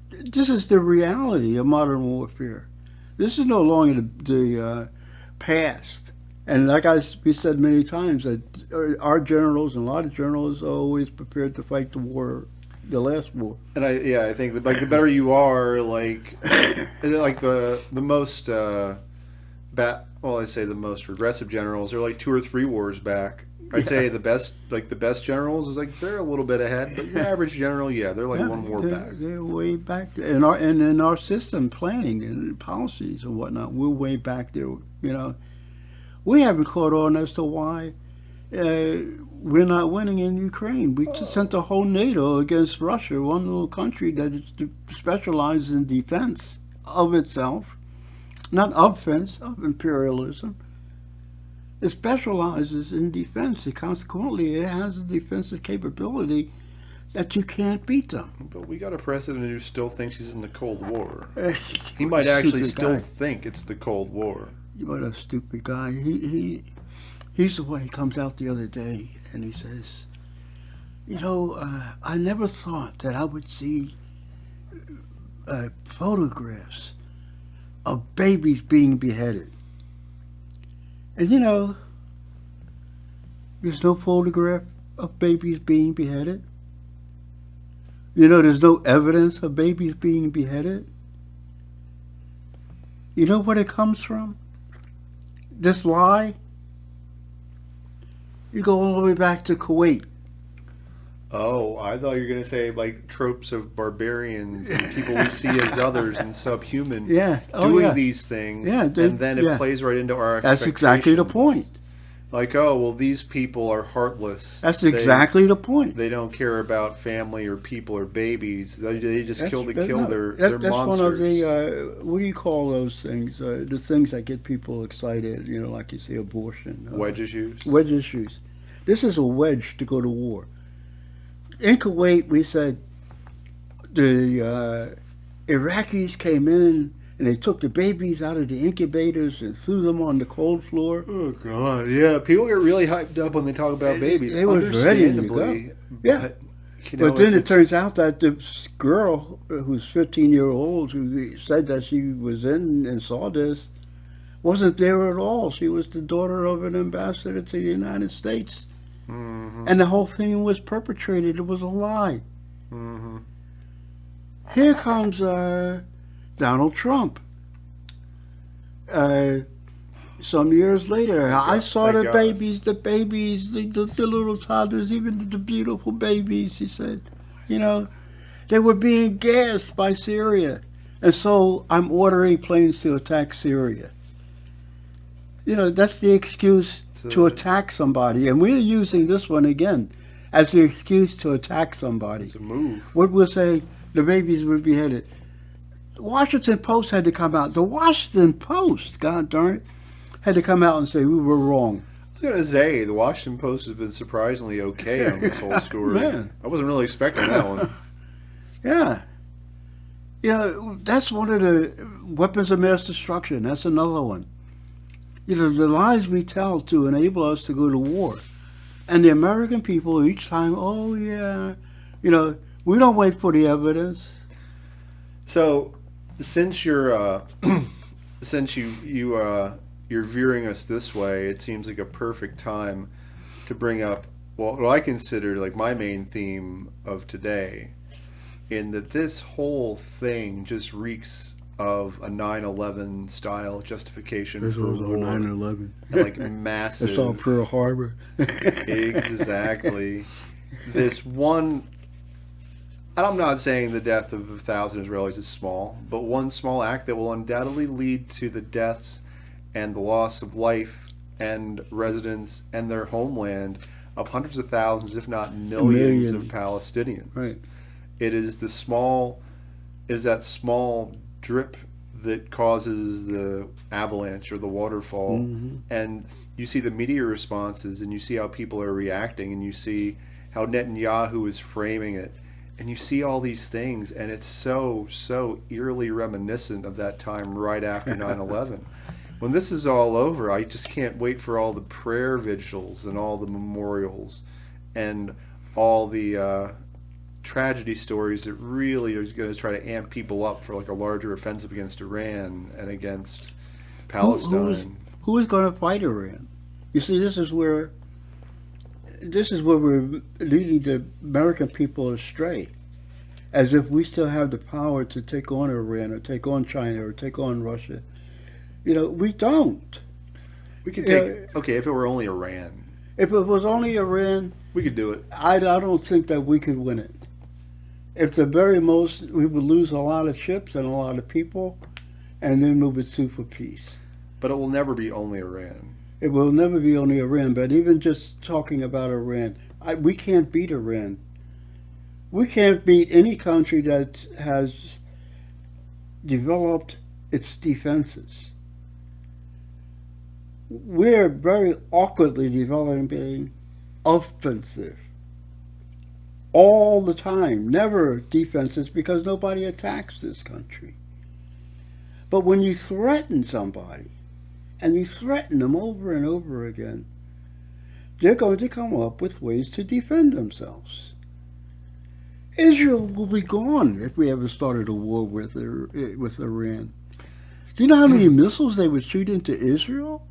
this is the reality of modern warfare. This is no longer the past. And like we said many times, that our generals and a lot of generals are always prepared to fight the last war. And I think that, like, the better you are, like the most I say the most regressive generals are like 2 or 3 wars back. I'd say the best generals is like they're a little bit ahead, but your average general, they're like 1 war back. They're way back there. In our system planning and policies and whatnot, we're way back there. You know, We haven't caught on as to why we're not winning in Ukraine. We just sent the whole NATO against Russia, one little country that specializes in defense of itself, not offense, of imperialism. It specializes in defense, and consequently, it has a defensive capability that you can't beat them. But we got a president who still thinks he's in the Cold War. He What might a actually stupid still guy. think it's the Cold War. What a stupid guy. He's the way he comes out the other day and he says, I never thought that I would see photographs of babies being beheaded. And there's no photograph of babies being beheaded. There's no evidence of babies being beheaded. You know where it comes from? This lie? You go all the way back to Kuwait. Oh, I thought you were going to say like tropes of barbarians and people we see as others and subhuman doing these things. Yeah, and then it plays right into our expectations. That's exactly the point. Like, oh, well, these people are heartless. That's exactly the point. They don't care about family or people or babies. They just kill to kill their that's monsters. One of the, what do you call those things? The things that get people excited, like you say, abortion. Wedge issues? Wedge issues. This is a wedge to go to war. In Kuwait, we said the Iraqis came in and they took the babies out of the incubators and threw them on the cold floor. Oh, God. Yeah, people get really hyped up when they talk about babies. They was ready to go. Yeah. But then it turns out that this girl, who's 15-year-old, who said that she was in and saw this, wasn't there at all. She was the daughter of an ambassador to the United States. Mm-hmm. And the whole thing was perpetrated. It was a lie. Mm-hmm. Here comes Donald Trump. Some years later, I saw the babies, the little toddlers, even the beautiful babies, he said. They were being gassed by Syria. And so I'm ordering planes to attack Syria. That's the excuse to attack somebody. And we're using this one again as the excuse to attack somebody. It's a move. What we'll say, the babies were beheaded. The Washington Post had to come out. The Washington Post, God darn it, had to come out and say we were wrong. I was going to say, the Washington Post has been surprisingly okay on this whole story. Man. I wasn't really expecting that one. Yeah. That's one of the weapons of mass destruction. That's another one. The lies we tell to enable us to go to war. And the American people each time, oh yeah, we don't wait for the evidence. So, since you're you're veering us this way, it seems like a perfect time to bring up what I consider like my main theme of today, in that this whole thing just reeks of a 9/11 style justification This for was war. 9/11. Like massive. It's all Pearl Harbor. Exactly. This one. And I'm not saying the death of 1,000 Israelis is small, but one small act that will undoubtedly lead to the deaths and the loss of life and residence and their homeland of hundreds of thousands, if not millions, of Palestinians. Right. It is that small drip that causes the avalanche or the waterfall. Mm-hmm. And you see the media responses, and you see how people are reacting, and you see how Netanyahu is framing it. And you see all these things, and it's so eerily reminiscent of that time right after 9/11. When this is all over, I just can't wait for all the prayer vigils and all the memorials and all the tragedy stories that really are going to try to amp people up for like a larger offensive against Iran and against Palestine. Who is going to fight Iran? You see, this is where we're leading the American people astray, as if we still have the power to take on Iran or take on China or take on Russia. We don't. We could take, okay, if it were only Iran. If it was only Iran, we could do it. I don't think that we could win it. If the very most, we would lose a lot of ships and a lot of people, and then we would sue for peace. But it will never be only Iran. It will never be only Iran, but even just talking about Iran, we can't beat Iran. We can't beat any country that has developed its defenses. We're very awkwardly developing offensive all the time, never defenses because nobody attacks this country. But when you threaten somebody, and you threaten them over and over again, they're going to come up with ways to defend themselves. Israel will be gone if we ever started a war with Iran. Do you know how many missiles they would shoot into Israel?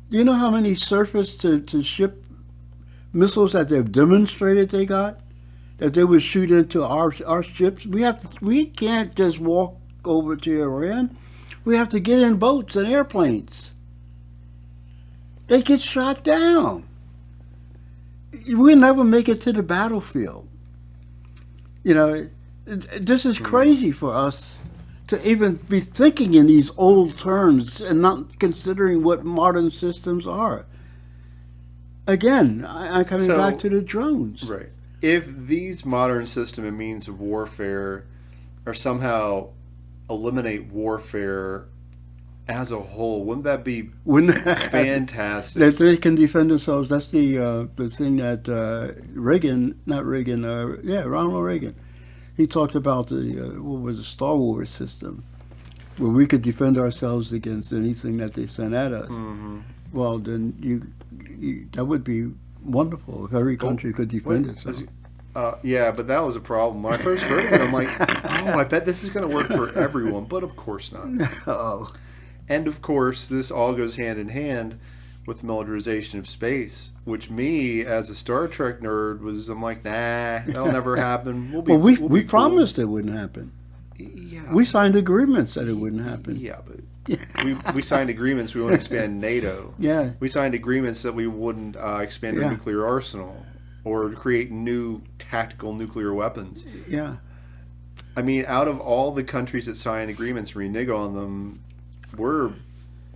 Do you know how many surface-to-ship missiles that they've demonstrated they got? That they would shoot into our ships? We can't just walk over to Iran. We have to get in boats and airplanes. They get shot down. We'll never make it to the battlefield. You know, this is crazy for us to even be thinking in these old terms and not considering what modern systems are. Again, I'm coming back to the drones. Right. If these modern system and means of warfare are somehow eliminate warfare as a whole, wouldn't that be fantastic? That they can defend themselves. That's the thing that Ronald Reagan. He talked about the Star Wars system, where we could defend ourselves against anything that they sent at us. Mm-hmm. Well, then that would be wonderful if every country could defend itself. Yeah, but that was a problem. When I first heard of it, I'm like, oh, I bet this is going to work for everyone. But of course not. No. And of course, this all goes hand in hand with the militarization of space, which me, as a Star Trek nerd, I'm like, nah, that'll never happen. We promised it wouldn't happen. Yeah. We signed agreements that it wouldn't happen. Yeah, but we signed agreements we wouldn't expand NATO. Yeah. We signed agreements that we wouldn't expand our nuclear arsenal or create new tactical nuclear weapons. Yeah. I mean, out of all the countries that signed agreements, renege on them, we're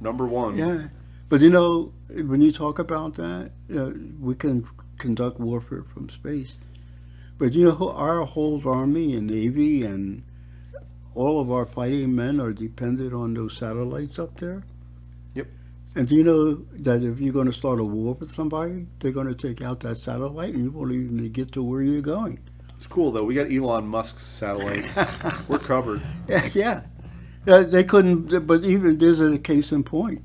number one. Yeah. But you know, when you talk about that, we can conduct warfare from space. But you know, our whole army and navy and all of our fighting men are dependent on those satellites up there. Yep. And do you know that if you're going to start a war with somebody, they're going to take out that satellite and you won't even get to where you're going. It's cool, though. We got Elon Musk's satellites. We're covered. Yeah. They couldn't, but even there's a case in point,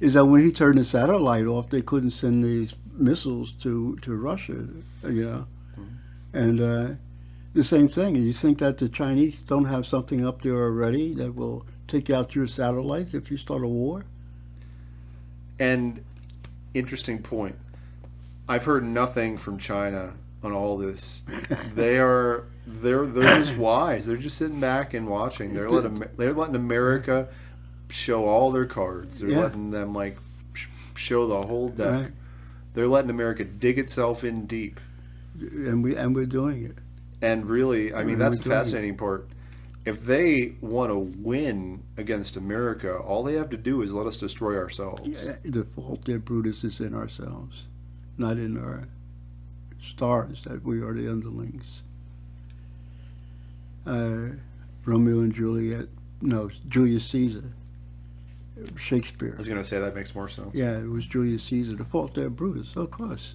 is that when he turned the satellite off, they couldn't send these missiles to Russia, you know. Mm-hmm. And the same thing. You think that the Chinese don't have something up there already that will take out your satellites if you start a war? And interesting point. I've heard nothing from China on all this. They're just wise. They're just sitting back and watching. They're letting America show all their cards. They're letting them show the whole deck. Right. They're letting America dig itself in deep. And we're doing it. And really, I mean, that's the fascinating part. If they want to win against America, all they have to do is let us destroy ourselves. Yeah, the fault there, Brutus, is in ourselves, not in our stars, that we are the underlings. Romeo and Juliet, no, Julius Caesar, Shakespeare. I was going to say that makes more sense. Yeah, it was Julius Caesar. The fault there, Brutus, of course,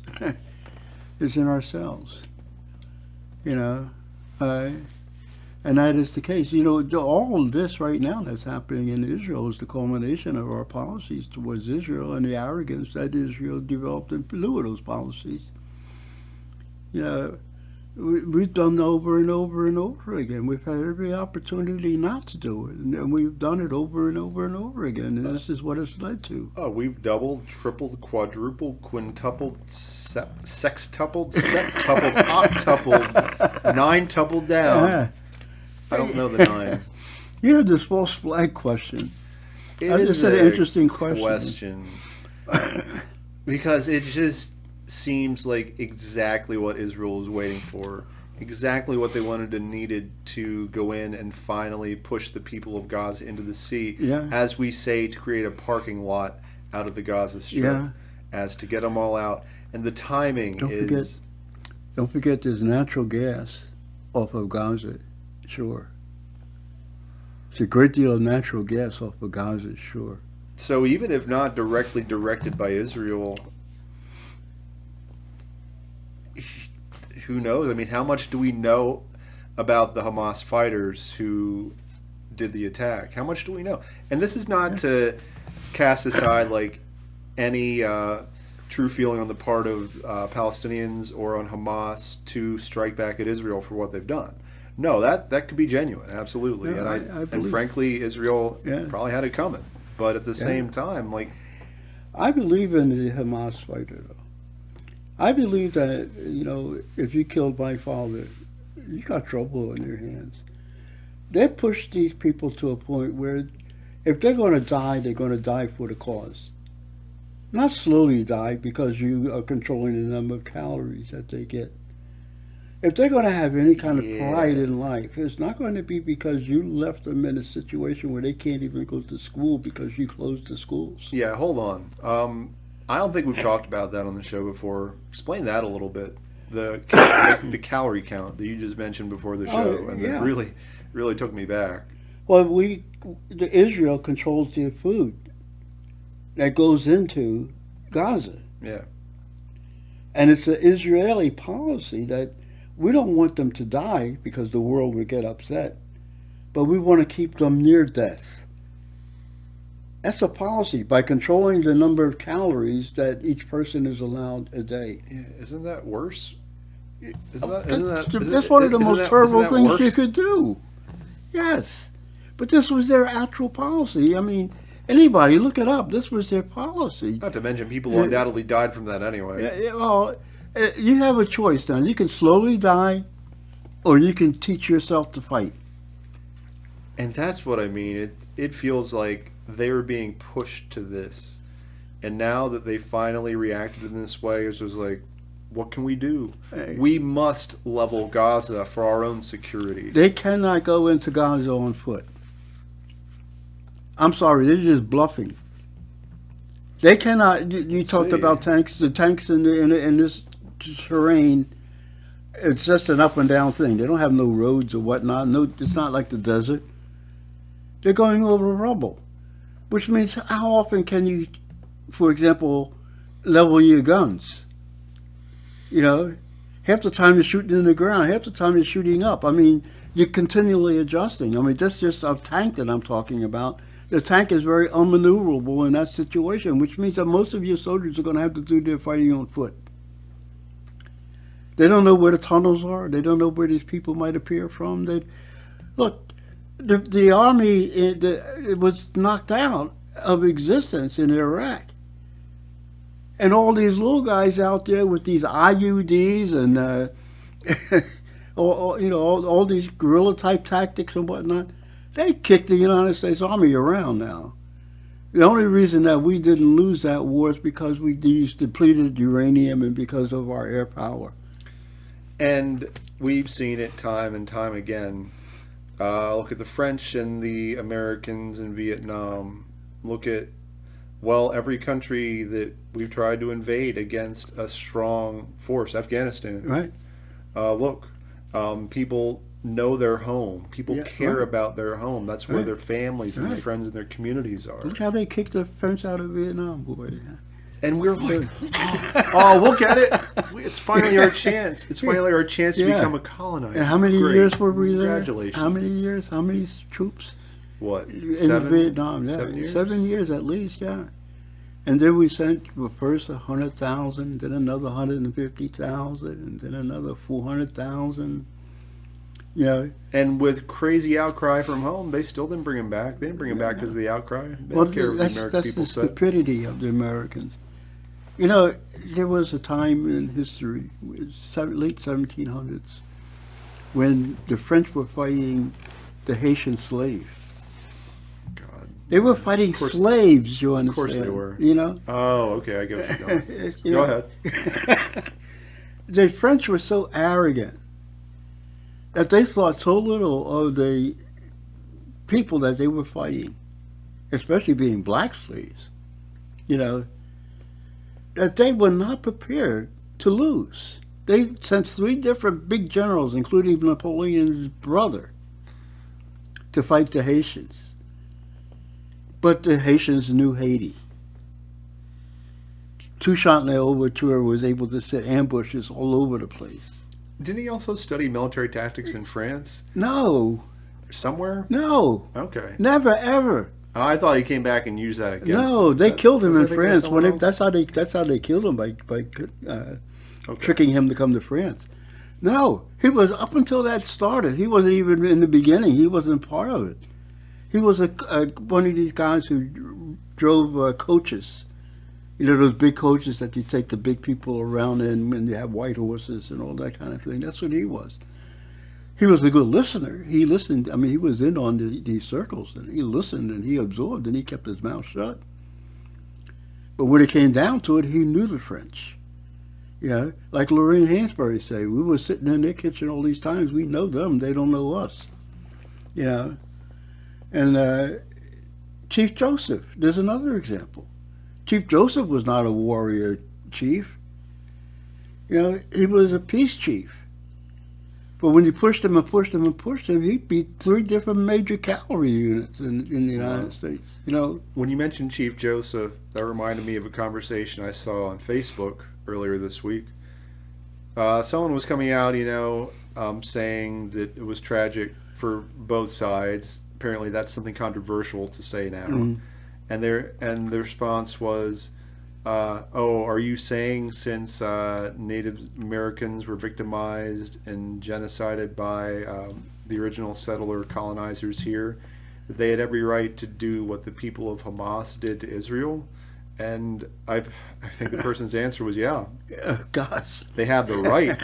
is in ourselves. You know, and that is the case. You know, all of this right now that's happening in Israel is the culmination of our policies towards Israel and the arrogance that Israel developed in lieu of those policies. You know, we've done over and over and over again. We've had every opportunity not to do it, and we've done it over and over and over again, and this is what it's led to. Oh, we've doubled, tripled, quadrupled, quintupled, sextupled, septupled, octupled, nine-tupled down. I don't know the nine. You know, this false flag question. It's an interesting question. Because it just seems like exactly what Israel was waiting for, exactly what they wanted and needed to go in and finally push the people of Gaza into the sea, as we say, to create a parking lot out of the Gaza Strip Yeah. as to get them all out. And the timing Don't is... forget, don't forget there's natural gas off of Gaza shore. It's a great deal of natural gas off of Gaza shore. So even if not directly directed by Israel, who knows? I mean, how much do we know about the Hamas fighters who did the attack? How much do we know? And this is not to cast aside like any true feeling on the part of Palestinians or on Hamas to strike back at Israel for what they've done. No, that could be genuine, absolutely. Yeah, and I and believe- frankly, Israel Yeah. probably had it coming. But at the same time, like, I believe in the Hamas fighter, though. I believe that, if you killed my father, you got trouble on your hands. They push these people to a point where if they're going to die, they're going to die for the cause. Not slowly die because you are controlling the number of calories that they get. If they're going to have any kind of pride in life, it's not going to be because you left them in a situation where they can't even go to school because you closed the schools. yeah, hold on. I don't think we've talked about that on the show before. Explain that a little bit. The calorie count that you just mentioned before the show, and that really took me back. Well, Israel controls the food that goes into Gaza. Yeah. And it's an Israeli policy that we don't want them to die because the world would get upset, but we want to keep them near death. That's a policy by controlling the number of calories that each person is allowed a day. Yeah, isn't that worse? That's one of the most terrible things you could do. Yes. But this was their actual policy. I mean, anybody, look it up. This was their policy. Not to mention, people undoubtedly died from that anyway. Well, you have a choice now. You can slowly die, or you can teach yourself to fight. And that's what I mean. It feels like they were being pushed to this. And now that they finally reacted in this way, it was like, what can we do? Hey. We must level Gaza for our own security. They cannot go into Gaza on foot. I'm sorry, they're just bluffing. They cannot. You talked about tanks. The tanks in this terrain, it's just an up and down thing. They don't have no roads or whatnot. No, it's not like the desert. They're going over rubble, which means how often can you, for example, level your guns? Half the time you're shooting in the ground, half the time you're shooting up. I mean, you're continually adjusting. I mean, that's just a tank that I'm talking about. The tank is very unmaneuverable in that situation, which means that most of your soldiers are going to have to do their fighting on foot. They don't know where the tunnels are. They don't know where these people might appear from. The army it was knocked out of existence in Iraq. And all these little guys out there with these IUDs and all these guerrilla type tactics and whatnot, they kicked the United States Army around now. The only reason that we didn't lose that war is because we used depleted uranium and because of our air power. And we've seen it time and time again. Look at the French and the Americans in Vietnam. Look at, every country that we've tried to invade against a strong force. Afghanistan. Right. People know their home. People care about their home. That's where their families and their friends and their communities are. Look how they kicked the French out of Vietnam, boy. And we're like, oh, we'll get it. It's finally our chance. It's finally our chance to become a colonizer. And how many years were we there? Congratulations. How many years? How many troops? What? In 7? Vietnam. Yeah. 7 years? 7 years at least, yeah. And then we sent first 100,000, then another 150,000, and then another 400,000. And with crazy outcry from home, they still didn't bring him back. They didn't bring him back because of the outcry. They didn't care what the American people the said. stupidity of the Americans. There was a time in history, late 1700s, when the French were fighting the Haitian slave. God. They were fighting slaves, you understand. Of course they were. Oh, okay, I get what you're going. Go ahead. The French were so arrogant that they thought so little of the people that they were fighting, especially being black slaves. you know, that they were not prepared to lose. They sent three different big generals, including Napoleon's brother, to fight the Haitians. But the Haitians knew Haiti. Toussaint Louverture was able to set ambushes all over the place. Didn't he also study military tactics in France? No, Somewhere? no, Okay. never ever. I thought he came back and used that against No, him. they killed him was in that against France. someone else? That's how they killed him by Okay. tricking him to come to France. No, he was up until that started. He wasn't even in the beginning. He wasn't part of it. He was one of these guys who drove coaches. You know, those big coaches that you take the big people around in when you have white horses and all that kind of thing. That's what he was. He was a good listener. He listened. I mean, he was in on these circles, and he listened, and he absorbed, and he kept his mouth shut. But when it came down to it, he knew the French. You know, like Lorraine Hansberry say, we were sitting in their kitchen all these times. We know them. They don't know us. You know. And Chief Joseph, there's another example. Chief Joseph was not a warrior chief. You know, he was a peace chief. But when you pushed him and pushed him and pushed him, he beat three different major cavalry units in the United States. You know, When you mentioned Chief Joseph, that reminded me of a conversation I saw on Facebook earlier this week. Someone was coming out, saying that it was tragic for both sides. Apparently, that's something controversial to say now. Mhm. And the response was, are you saying since Native Americans were victimized and genocided by the original settler colonizers here, that they had every right to do what the people of Hamas did to Israel? And I think the person's answer was, yeah, gosh. they have the right.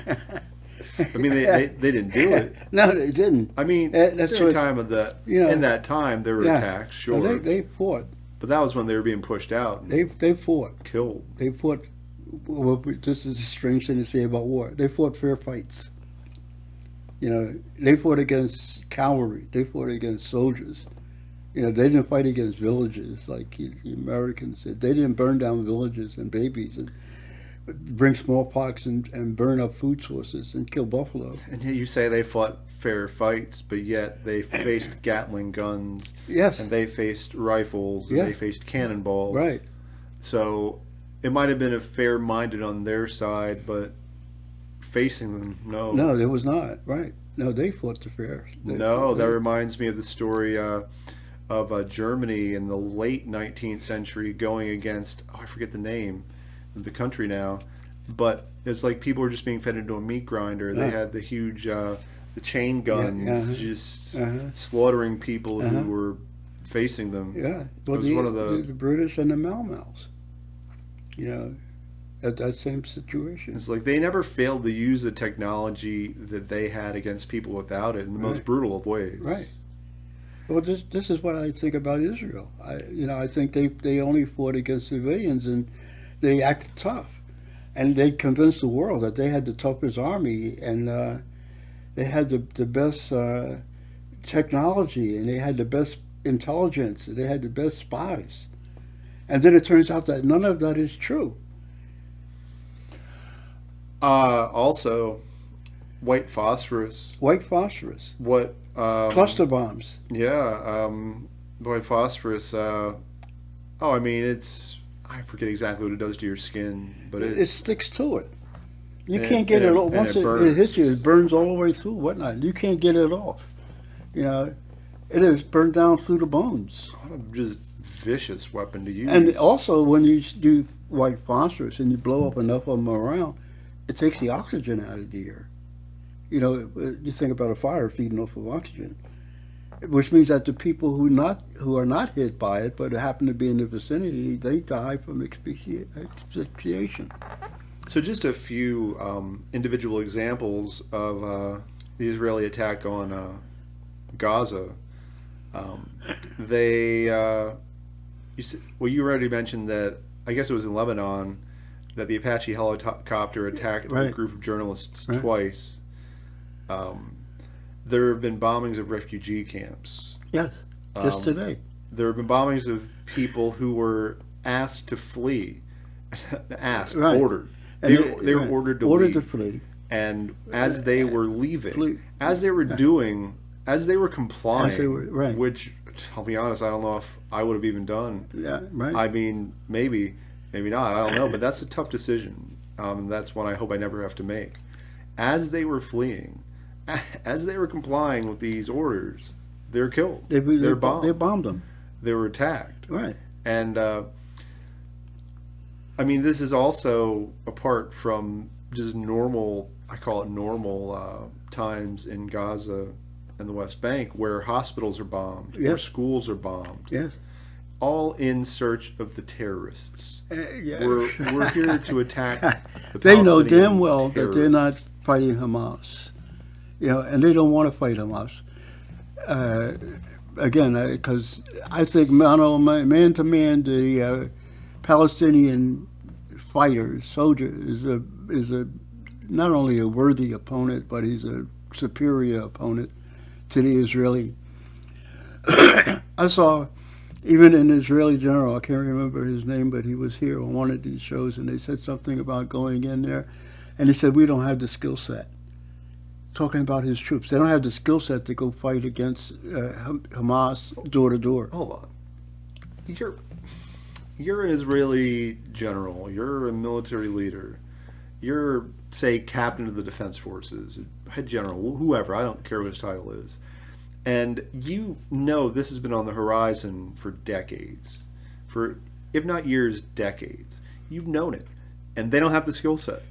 I mean, they didn't do it. No, they didn't. I mean, That's during what- time of the you know, in that time there were yeah. attacks, Well, sure, they fought. but that was when they were being pushed out and They fought. killed. They fought. Well, this is a strange thing to say about war. They fought fair fights. You know, they fought against cavalry. They fought against soldiers. You know, they didn't fight against villages like the Americans did. They didn't burn down villages and babies and bring smallpox and burn up food sources and kill buffalo. And you say they fought fair fights, but yet they faced Gatling guns, Yes, and they faced rifles, and Yeah. they faced cannonballs. right. So it might have been a fair-minded on their side, but facing them, no. No, there was not. Right. No, they fought the fair. No, that reminds me of the story of Germany in the late 19th century going against, I forget the name of the country now, but it's like people were just being fed into a meat grinder. They Yeah. had the huge, the chain guns, yeah. just Uh-huh. slaughtering people Uh-huh. who were facing them. Yeah. Well, It was one of the British and the Mau-Maus. You know, that same situation. It's like they never failed to use the technology that they had against people without it in the most Right. brutal of ways. Right. Well, this is what I think about Israel. I think they only fought against civilians and they acted tough, and they convinced the world that they had the toughest army and they had the best technology and they had the best intelligence and they had the best spies, and then it turns out that none of that is true. Also, white phosphorus. White phosphorus, What? cluster bombs. Yeah, white phosphorus. I mean, I forget exactly what it does to your skin, but It sticks to it. You And can't get it off. and Once it it hits you, burns. it burns all the way through, whatnot. You can't get it off. You know, it is burned down through the bones. what a just vicious weapon to use. And also, when you do white phosphorus and you blow up enough of them around, it takes the oxygen out of the air. You know, you think about a fire feeding off of oxygen, which means that the people who are not hit by it but happen to be in the vicinity, they die from asphyxiation. So just a few individual examples of the Israeli attack on Gaza. You already mentioned that, I guess it was in Lebanon, that the Apache helicopter attacked a Right. group of journalists Right. twice. There have been bombings of refugee camps. Yes, just Um, today. There have been bombings of people who were asked to flee. Asked, Right. ordered. And They were right. ordered to ordered leave. to flee. And as they were leaving, Flee. as they were complying, As they were- right. which I'll be honest, I don't know if I would have even done. Yeah, right. I mean, maybe not. I don't know, but that's a tough decision. That's one I hope I never have to make. As they were fleeing, as they were complying with these orders, they're killed. They're bombed. They bombed them. They were attacked. Right. And I mean, this is also apart from just normal, I call it normal times in Gaza and the West Bank, where hospitals are bombed, where Yes. schools are bombed, Yes. all in search of the terrorists. Yeah. We're here to attack the They know Palestinian damn well that they're not terrorists. fighting Hamas, and they don't want to fight Hamas. Again, because I think man to man, the Palestinian fighter soldier is a not only a worthy opponent, but he's a superior opponent to the Israeli. I saw even an Israeli general, I can't remember his name, but he was here on one of these shows, and they said something about going in there, and he said, we don't have the skill set. Talking about his troops. They don't have the skill set to go fight against Hamas door to door. Hold on. You're an Israeli general. You're a military leader. You're, say, captain of the defense forces, head general, whoever. I don't care what his title is. And you know this has been on the horizon for decades. For, if not years, decades. You've known it. And they don't have the skill set.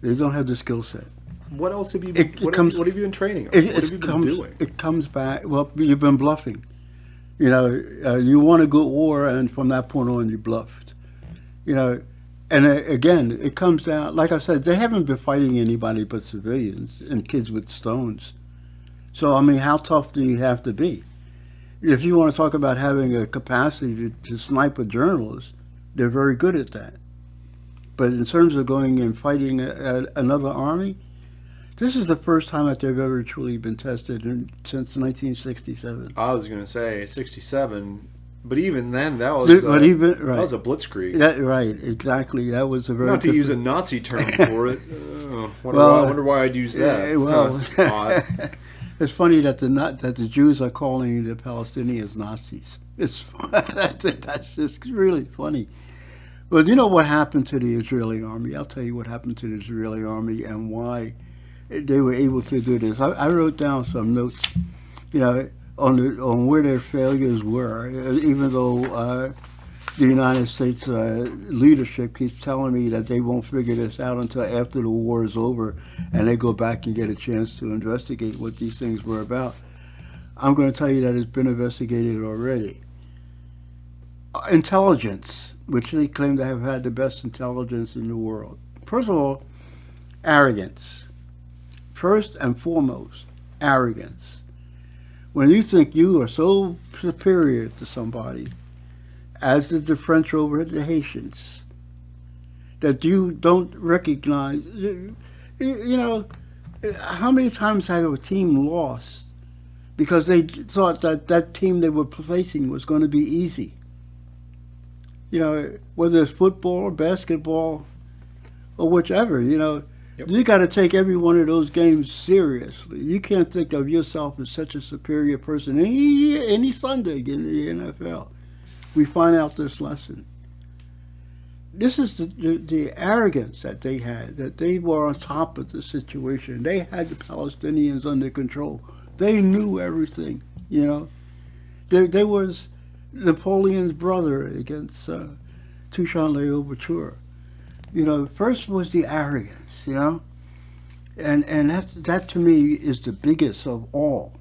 They don't have the skill set. What else have you been, what have you been training on? What have you been doing? It comes back, well, you've been bluffing. You won a good war, and from that point on, you bluffed. And again, it comes down, like I said, they haven't been fighting anybody but civilians and kids with stones. So, I mean, how tough do you have to be? If you want to talk about having a capacity to snipe a journalist, they're very good at that. But in terms of going and fighting another army, this is the first time that they've ever truly been tested since 1967. I was going to say 67, but even then, that was Right. that was a blitzkrieg. Right, exactly. That was a very Not to use a Nazi term for it. I wonder why I'd use that. That's odd. It's funny that the Jews are calling the Palestinians Nazis. It's that's just really funny. But you know what happened to the Israeli army? I'll tell you what happened to the Israeli army and why they were able to do this. I wrote down some notes, on where their failures were. Even though the United States leadership keeps telling me that they won't figure this out until after the war is over, and they go back and get a chance to investigate what these things were about. I'm going to tell you that it's been investigated already. Intelligence, which they claim to have had the best intelligence in the world. First of all, arrogance. First and foremost, arrogance. When you think you are so superior to somebody, as did the French over the Haitians, that you don't recognize, how many times had a team lost because they thought that team they were facing was going to be easy? Whether it's football or basketball or whichever, Yep. You got to take every one of those games seriously. You can't think of yourself as such a superior person any Sunday in the NFL. We find out this lesson. This is the arrogance that they had, that they were on top of the situation. They had the Palestinians under control. They knew everything, There was Napoleon's brother against Toussaint Louverture. First was the arrogance, and that to me is the biggest of all,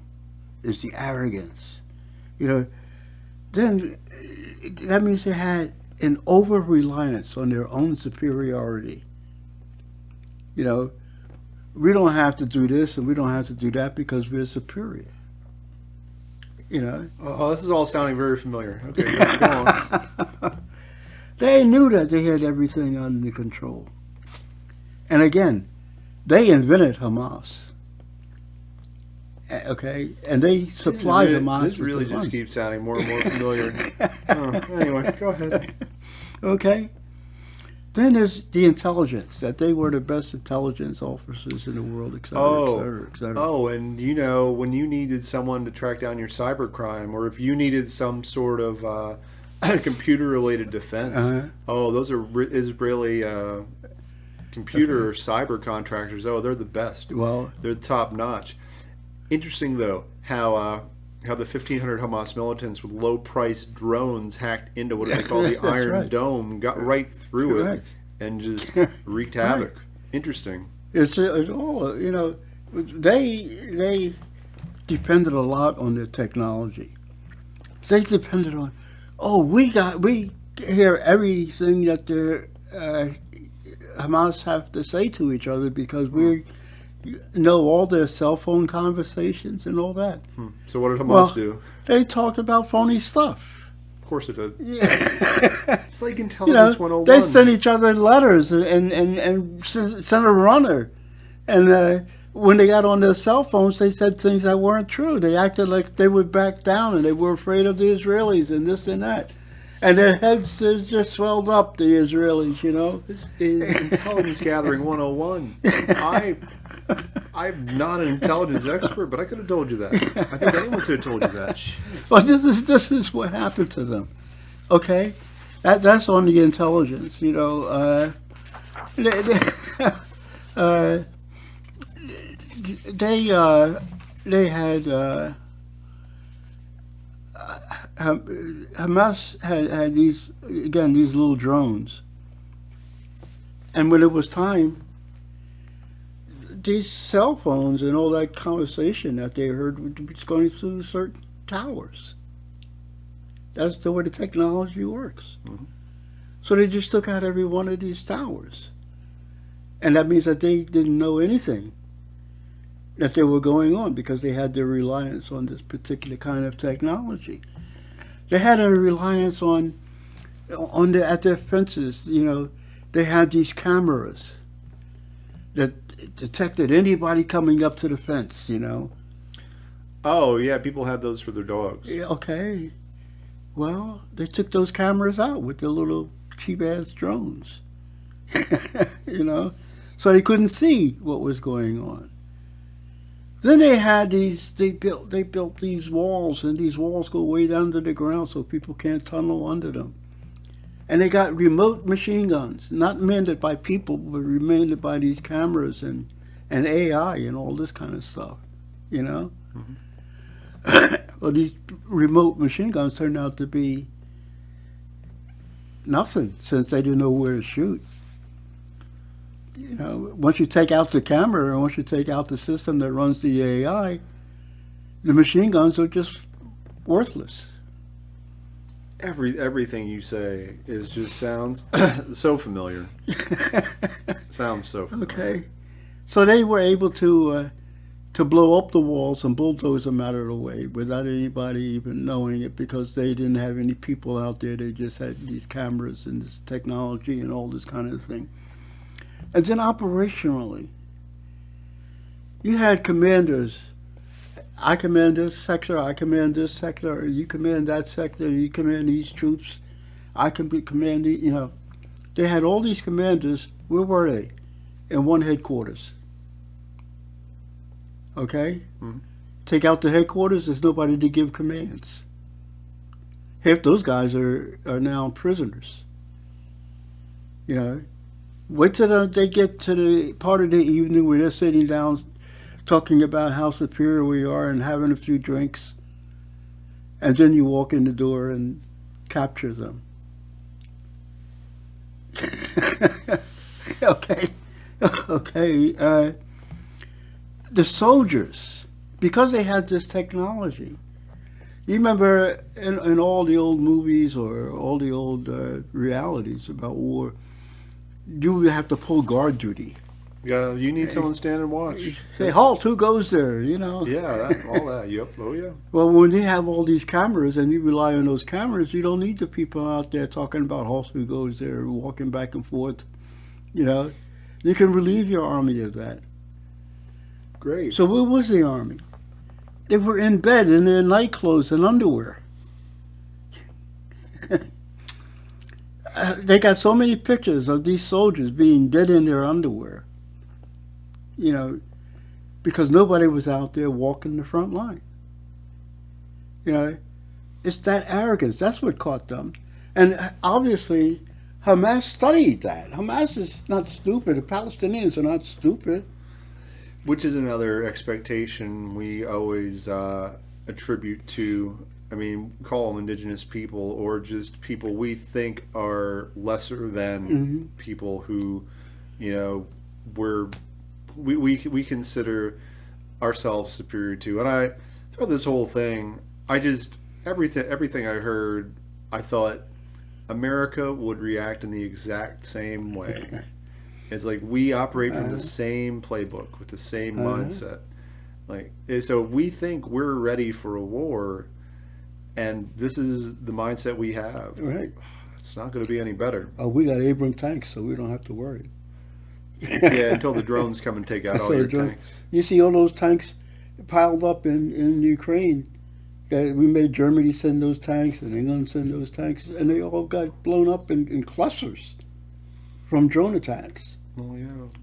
is the arrogance. Then that means they had an over-reliance on their own superiority. We don't have to do this and we don't have to do that because we're superior. Oh, this is all sounding very familiar. Okay, go on. They knew that they had everything under control. And again, they invented Hamas. Okay, and they supplied Hamas This with really the just funds. keeps sounding more and more familiar. Anyway, go ahead. Okay. Then there's the intelligence, that they were the best intelligence officers in the world, et cetera, et Oh, cetera, et cetera. oh, and you know, when you needed someone to track down your cybercrime, or if you needed some sort of computer-related defense, Uh-huh. oh, those are Israeli computer or cyber contractors. Oh, they're the best. Well, They're top notch. Interesting though how the 1,500 Hamas militants with low-priced drones hacked into what they call the That's Iron right. Dome, got right through it, Correct. and just wreaked havoc. Interesting. it's all, you know, they depended a lot on their technology. They depended on, we hear everything that the Hamas have to say to each other because we know all their cell phone conversations and all that. So what did Hamas Well, do? they talked about phony stuff. Of course it did. Yeah. It's like You know, Intelligence 101. they sent each other letters and sent a runner. And when they got on their cell phones, they said things that weren't true. They acted like they would back down and they were afraid of the Israelis and this and that. And their heads just swelled up, the Israelis, you know. This is Intelligence Gathering 101. I'm not an intelligence expert, but I could have told you that. I think anyone could have told you that. But this is what happened to them. Okay? That's on the intelligence, you know. They had Hamas had these little drones, and when it was time, these cell phones and all that conversation that they heard was going through certain towers. That's the way the technology works. Mhm. So they just took out every one of these towers, and that means that they didn't know anything that they were going on because they had their reliance on this particular kind of technology. They had a reliance on at their fences. You know, they had these cameras that detected anybody coming up to the fence. You know. Oh, yeah, people had those for their dogs. Yeah, okay. Well, they took those cameras out with their little cheap ass drones. You know, so they couldn't see what was going on. Then they had they built these walls, and these walls go way down to the ground so people can't tunnel under them. And they got remote machine guns, not manned by people, but manned by these cameras and AI and all this kind of stuff, you know? Well, these remote machine guns turned out to be nothing since they didn't know where to shoot. You know, once you take out the camera and once you take out the system that runs the AI, the machine guns are just worthless. Everything you say sounds so familiar. Sounds so familiar. Okay, so they were able to blow up the walls and bulldoze them out of the way without anybody even knowing it because they didn't have any people out there. They just had these cameras and this technology and all this kind of thing. And then operationally, you had commanders. I command this sector, I command this sector, you command that sector, you command these troops, I can be commanding, you know. They had all these commanders, where were they? In one headquarters. Okay? Mhm. Take out the headquarters, there's nobody to give commands. Half those guys are now prisoners. You know? Wait till they get to the part of the evening where they're sitting down talking about how superior we are and having a few drinks, and then you walk in the door and capture them. Okay. The soldiers, because they had this technology, you remember in all the old movies or all the old realities about war, you would have to pull guard duty. Yeah, you need someone to stand and watch. Say, halt, who goes there, you know? Yeah, all that. Yep. Oh, yeah. Well, when you have all these cameras and you rely on those cameras, you don't need the people out there talking about halt, who goes there, walking back and forth, you know? You can relieve your army of that. Great. So where was the army? They were in bed in their night clothes and underwear. They got so many pictures of these soldiers being dead in their underwear. You know, because nobody was out there walking the front line. You know, it's that arrogance. That's what caught them. And obviously, Hamas studied that. Hamas is not stupid. The Palestinians are not stupid. Which is another expectation we always attribute to, I mean, call them indigenous people or just people we think are lesser than people who, you know, we consider ourselves superior to. And I, throughout this whole thing, I just, everything I heard, I thought America would react in the exact same way. It's like we operate from the same playbook with the same mindset. Like, so we think we're ready for a war, and this is the mindset we have. Right. It's not going to be any better. Oh, we got Abram tanks, so we don't have to worry. Yeah, until the drones come and take out all your tanks. You see all those tanks piled up in Ukraine. We made Germany send those tanks and England send those tanks, and they all got blown up in clusters from drone attacks. Oh yeah, of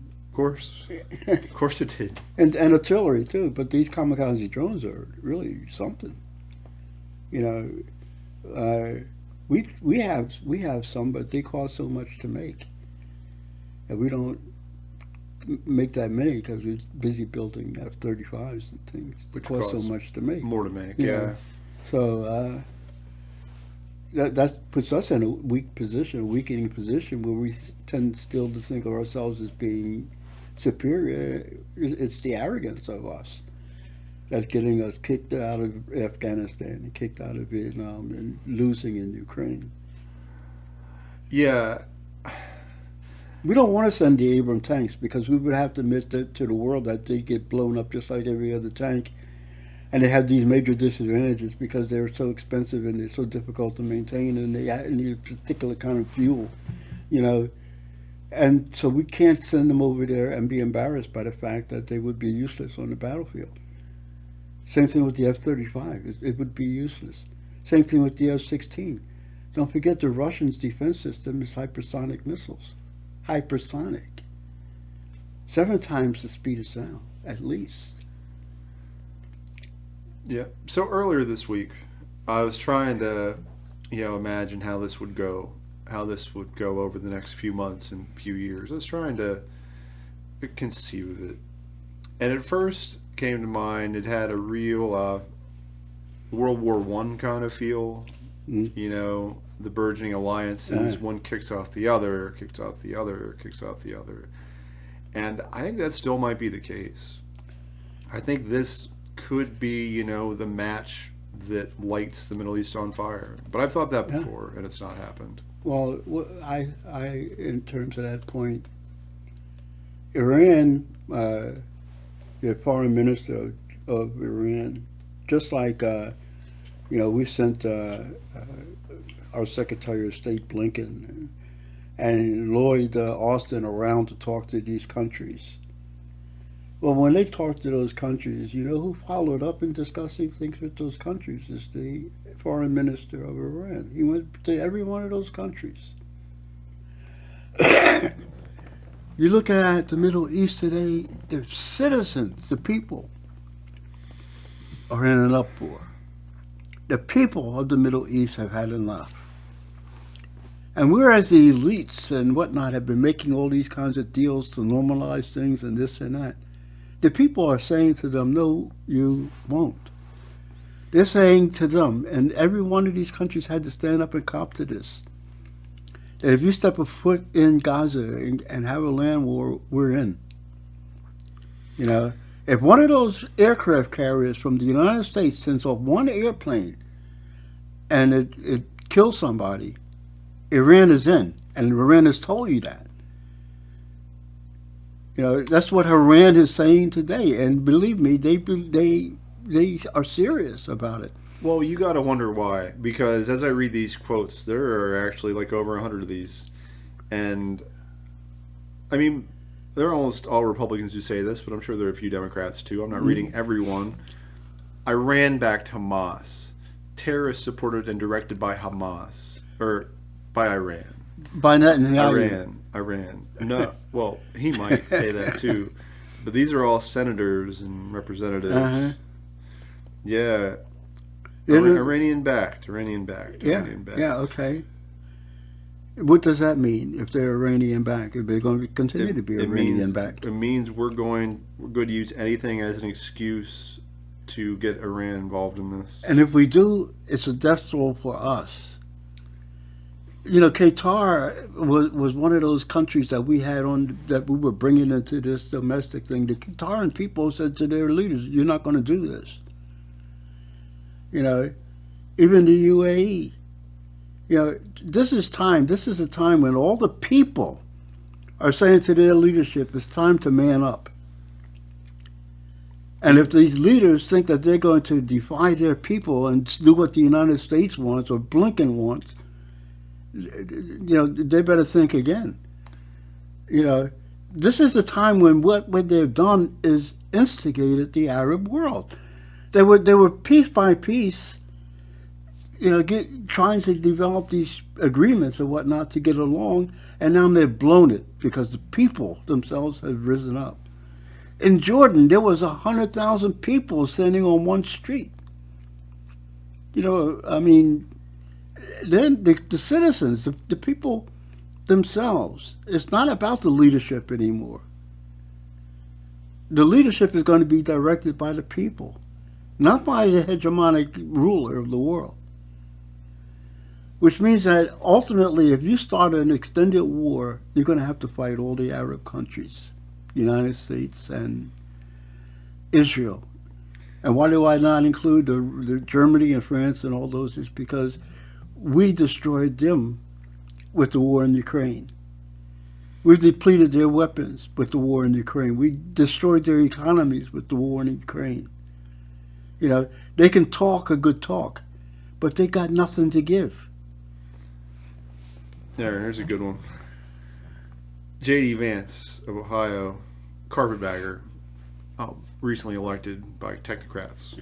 course it did. And artillery too. But these kamikaze drones are really something. You know, we have some, but they cost so much to make, and we don't make that many because we're busy building F-35s and things, which cost so much to make. More to make, You yeah. know, so that puts us in a weakening position where we tend still to think of ourselves as being superior. It's the arrogance of us that's getting us kicked out of Afghanistan and kicked out of Vietnam and losing in Ukraine. Yeah. We don't want to send the Abram tanks because we would have to admit that to the world that they get blown up just like every other tank. And they have these major disadvantages because they're so expensive and they're so difficult to maintain, and they need a particular kind of fuel, you know. And so we can't send them over there and be embarrassed by the fact that they would be useless on the battlefield. Same thing with the F-35. It would be useless. Same thing with the F-16. Don't forget the Russians' defense system is hypersonic missiles. Hypersonic. 7 times the speed of sound, at least. Yeah. So earlier this week, I was trying to, imagine how this would go over the next few months and few years. I was trying to conceive of it, and at first came to mind it had a real World War I kind of feel. The burgeoning alliances, one kicks off the other, kicks off the other, kicks off the other, and I think that still might be the case. I think this could be, the match that lights the Middle East on fire. But I've thought that before, and it's not happened. Well, I in terms of that point, Iran, the foreign minister of Iran, just like, we sent our Secretary of State Blinken and Lloyd Austin around to talk to these countries. Well, when they talked to those countries, who followed up in discussing things with those countries is the foreign minister of Iran. He went to every one of those countries. You look at the Middle East today, the citizens, the people, are in an uproar. The people of the Middle East have had enough. And whereas the elites and whatnot have been making all these kinds of deals to normalize things and this and that, the people are saying to them, no, you won't. They're saying to them, and every one of these countries had to stand up and cop to this, that if you step a foot in Gaza and have a land war, we're in. If one of those aircraft carriers from the United States sends off one airplane and it kills somebody, Iran is in, and Iran has told you that. That's what Iran is saying today, and believe me, they are serious about it. Well, you got to wonder why, because as I read these quotes, there are actually like over 100 of these, and I mean, they're almost all Republicans who say this, but I'm sure there are a few Democrats too. I'm not reading every one. Iran backed Hamas. Terrorists supported and directed by Hamas. Or by Iran. By Netanyahu. Iran. No, well, he might say that too. But these are all senators and representatives. Uh-huh. Yeah. Yeah, Iranian backed. Iranian backed. Yeah, okay. What does that mean if they're Iranian backed? If they're going to continue to be Iranian backed? It means we're going to use anything as an excuse to get Iran involved in this. And if we do, it's a death throw for us. You know, Qatar was one of those countries that we had on, that we were bringing into this domestic thing. The Qataran people said to their leaders, "You're not going to do this." You know, even the UAE. You know, this is a time when all the people are saying to their leadership, it's time to man up. And if these leaders think that they're going to defy their people and do what the United States wants or Blinken wants, you know, they better think again. You know, this is the time when what they've done is instigated the Arab world. They were piece by piece, you know, trying to develop these agreements and whatnot to get along, and now they've blown it because the people themselves have risen up. In Jordan, there was 100,000 people standing on one street. You know, I mean, then the citizens, the people themselves, it's not about the leadership anymore. The leadership is going to be directed by the people, not by the hegemonic ruler of the world. Which means that ultimately, if you start an extended war, you're going to have to fight all the Arab countries, United States and Israel. And why do I not include the Germany and France and all those? Is because we destroyed them with the war in Ukraine. We depleted their weapons with the war in Ukraine. We destroyed their economies with the war in Ukraine. You know, they can talk a good talk, but they got nothing to give. Here's a good one. J.D. Vance of Ohio, carpetbagger, recently elected by technocrats.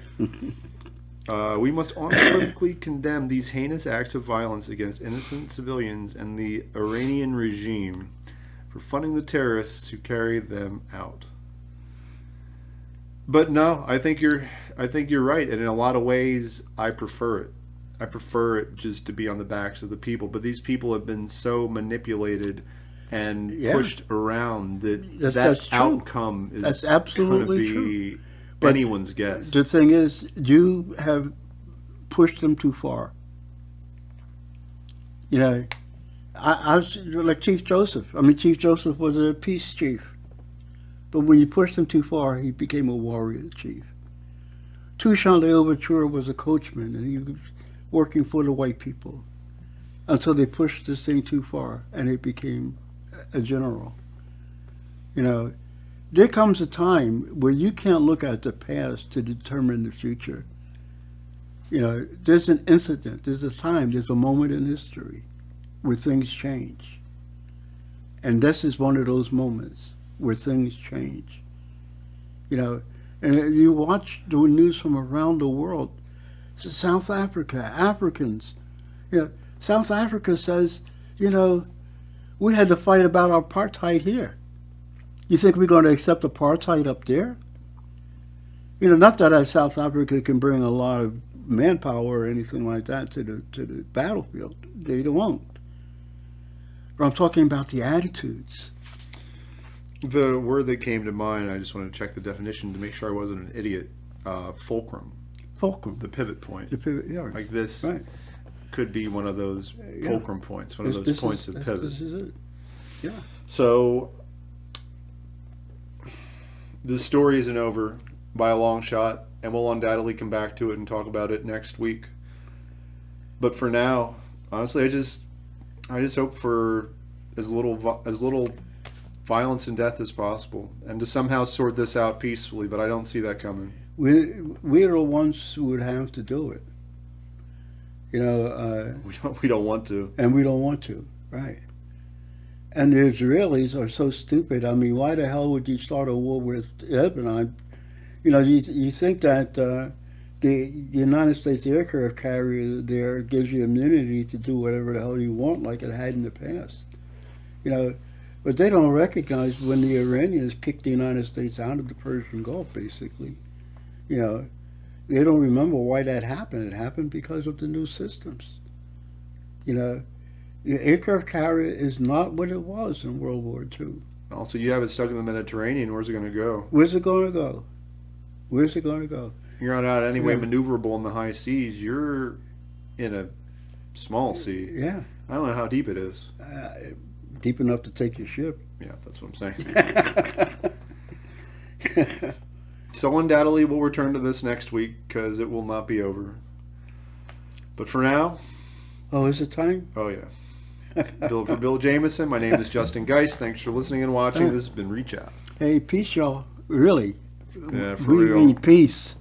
We must unequivocally condemn these heinous acts of violence against innocent civilians and the Iranian regime for funding the terrorists who carry them out. But no, I think you're right, and in a lot of ways, I prefer it. I prefer it just to be on the backs of the people. But these people have been so manipulated and pushed around that outcome is that's absolutely going to be anyone's guess. The thing is, you have pushed them too far. You know, I was like Chief Joseph. I mean, Chief Joseph was a peace chief. But when you pushed him too far, he became a warrior chief. Toussaint Louverture was a coachman, and he was working for the white people until they pushed this thing too far, and it became a general. You know, there comes a time where you can't look at the past to determine the future. You know, there's an incident, there's a time, there's a moment in history where things change. And this is one of those moments where things change. You know, and you watch the news from around the world. South Africa, Africans. You know, South Africa says, you know, we had to fight about apartheid here. You think we're going to accept apartheid up there? You know, not that South Africa can bring a lot of manpower or anything like that to the battlefield. They won't. But I'm talking about the attitudes. The word that came to mind, I just wanted to check the definition to make sure I wasn't an idiot. Fulcrum. Fulcrum. The pivot point. The pivot, yeah. Like this could be one of those fulcrum points, one of those this points of pivot. This is it. Yeah. So, the story isn't over by a long shot, and we'll undoubtedly come back to it and talk about it next week. But for now, honestly, I just hope for as little violence and death as possible, and to somehow sort this out peacefully. But I don't see that coming. We're the ones who would have to do it. You know, we don't want to, and we don't want to, right? And the Israelis are so stupid. I mean, why the hell would you start a war with Lebanon? You know, you think that the United States aircraft carrier there gives you immunity to do whatever the hell you want, like it had in the past. You know, but they don't recognize when the Iranians kicked the United States out of the Persian Gulf, basically. You know, they don't remember why that happened. It happened because of the new systems. You know, the aircraft carrier is not what it was in World War II. Also, you have it stuck in the Mediterranean. Where's it going to go? Where's it going to go? Where's it going to go? You're not anyway Yeah. maneuverable in the high seas. You're in a small sea. Yeah, I don't know how deep it is. deep enough to take your ship. Yeah, that's what I'm saying. So undoubtedly, we'll return to this next week because it will not be over. But for now, Oh, is it time? oh yeah. For Bill Jameson, my name is Justin Geist. Thanks for listening and watching. This has been Reach Out. Hey, peace, y'all. Really. Yeah, for We real. mean peace.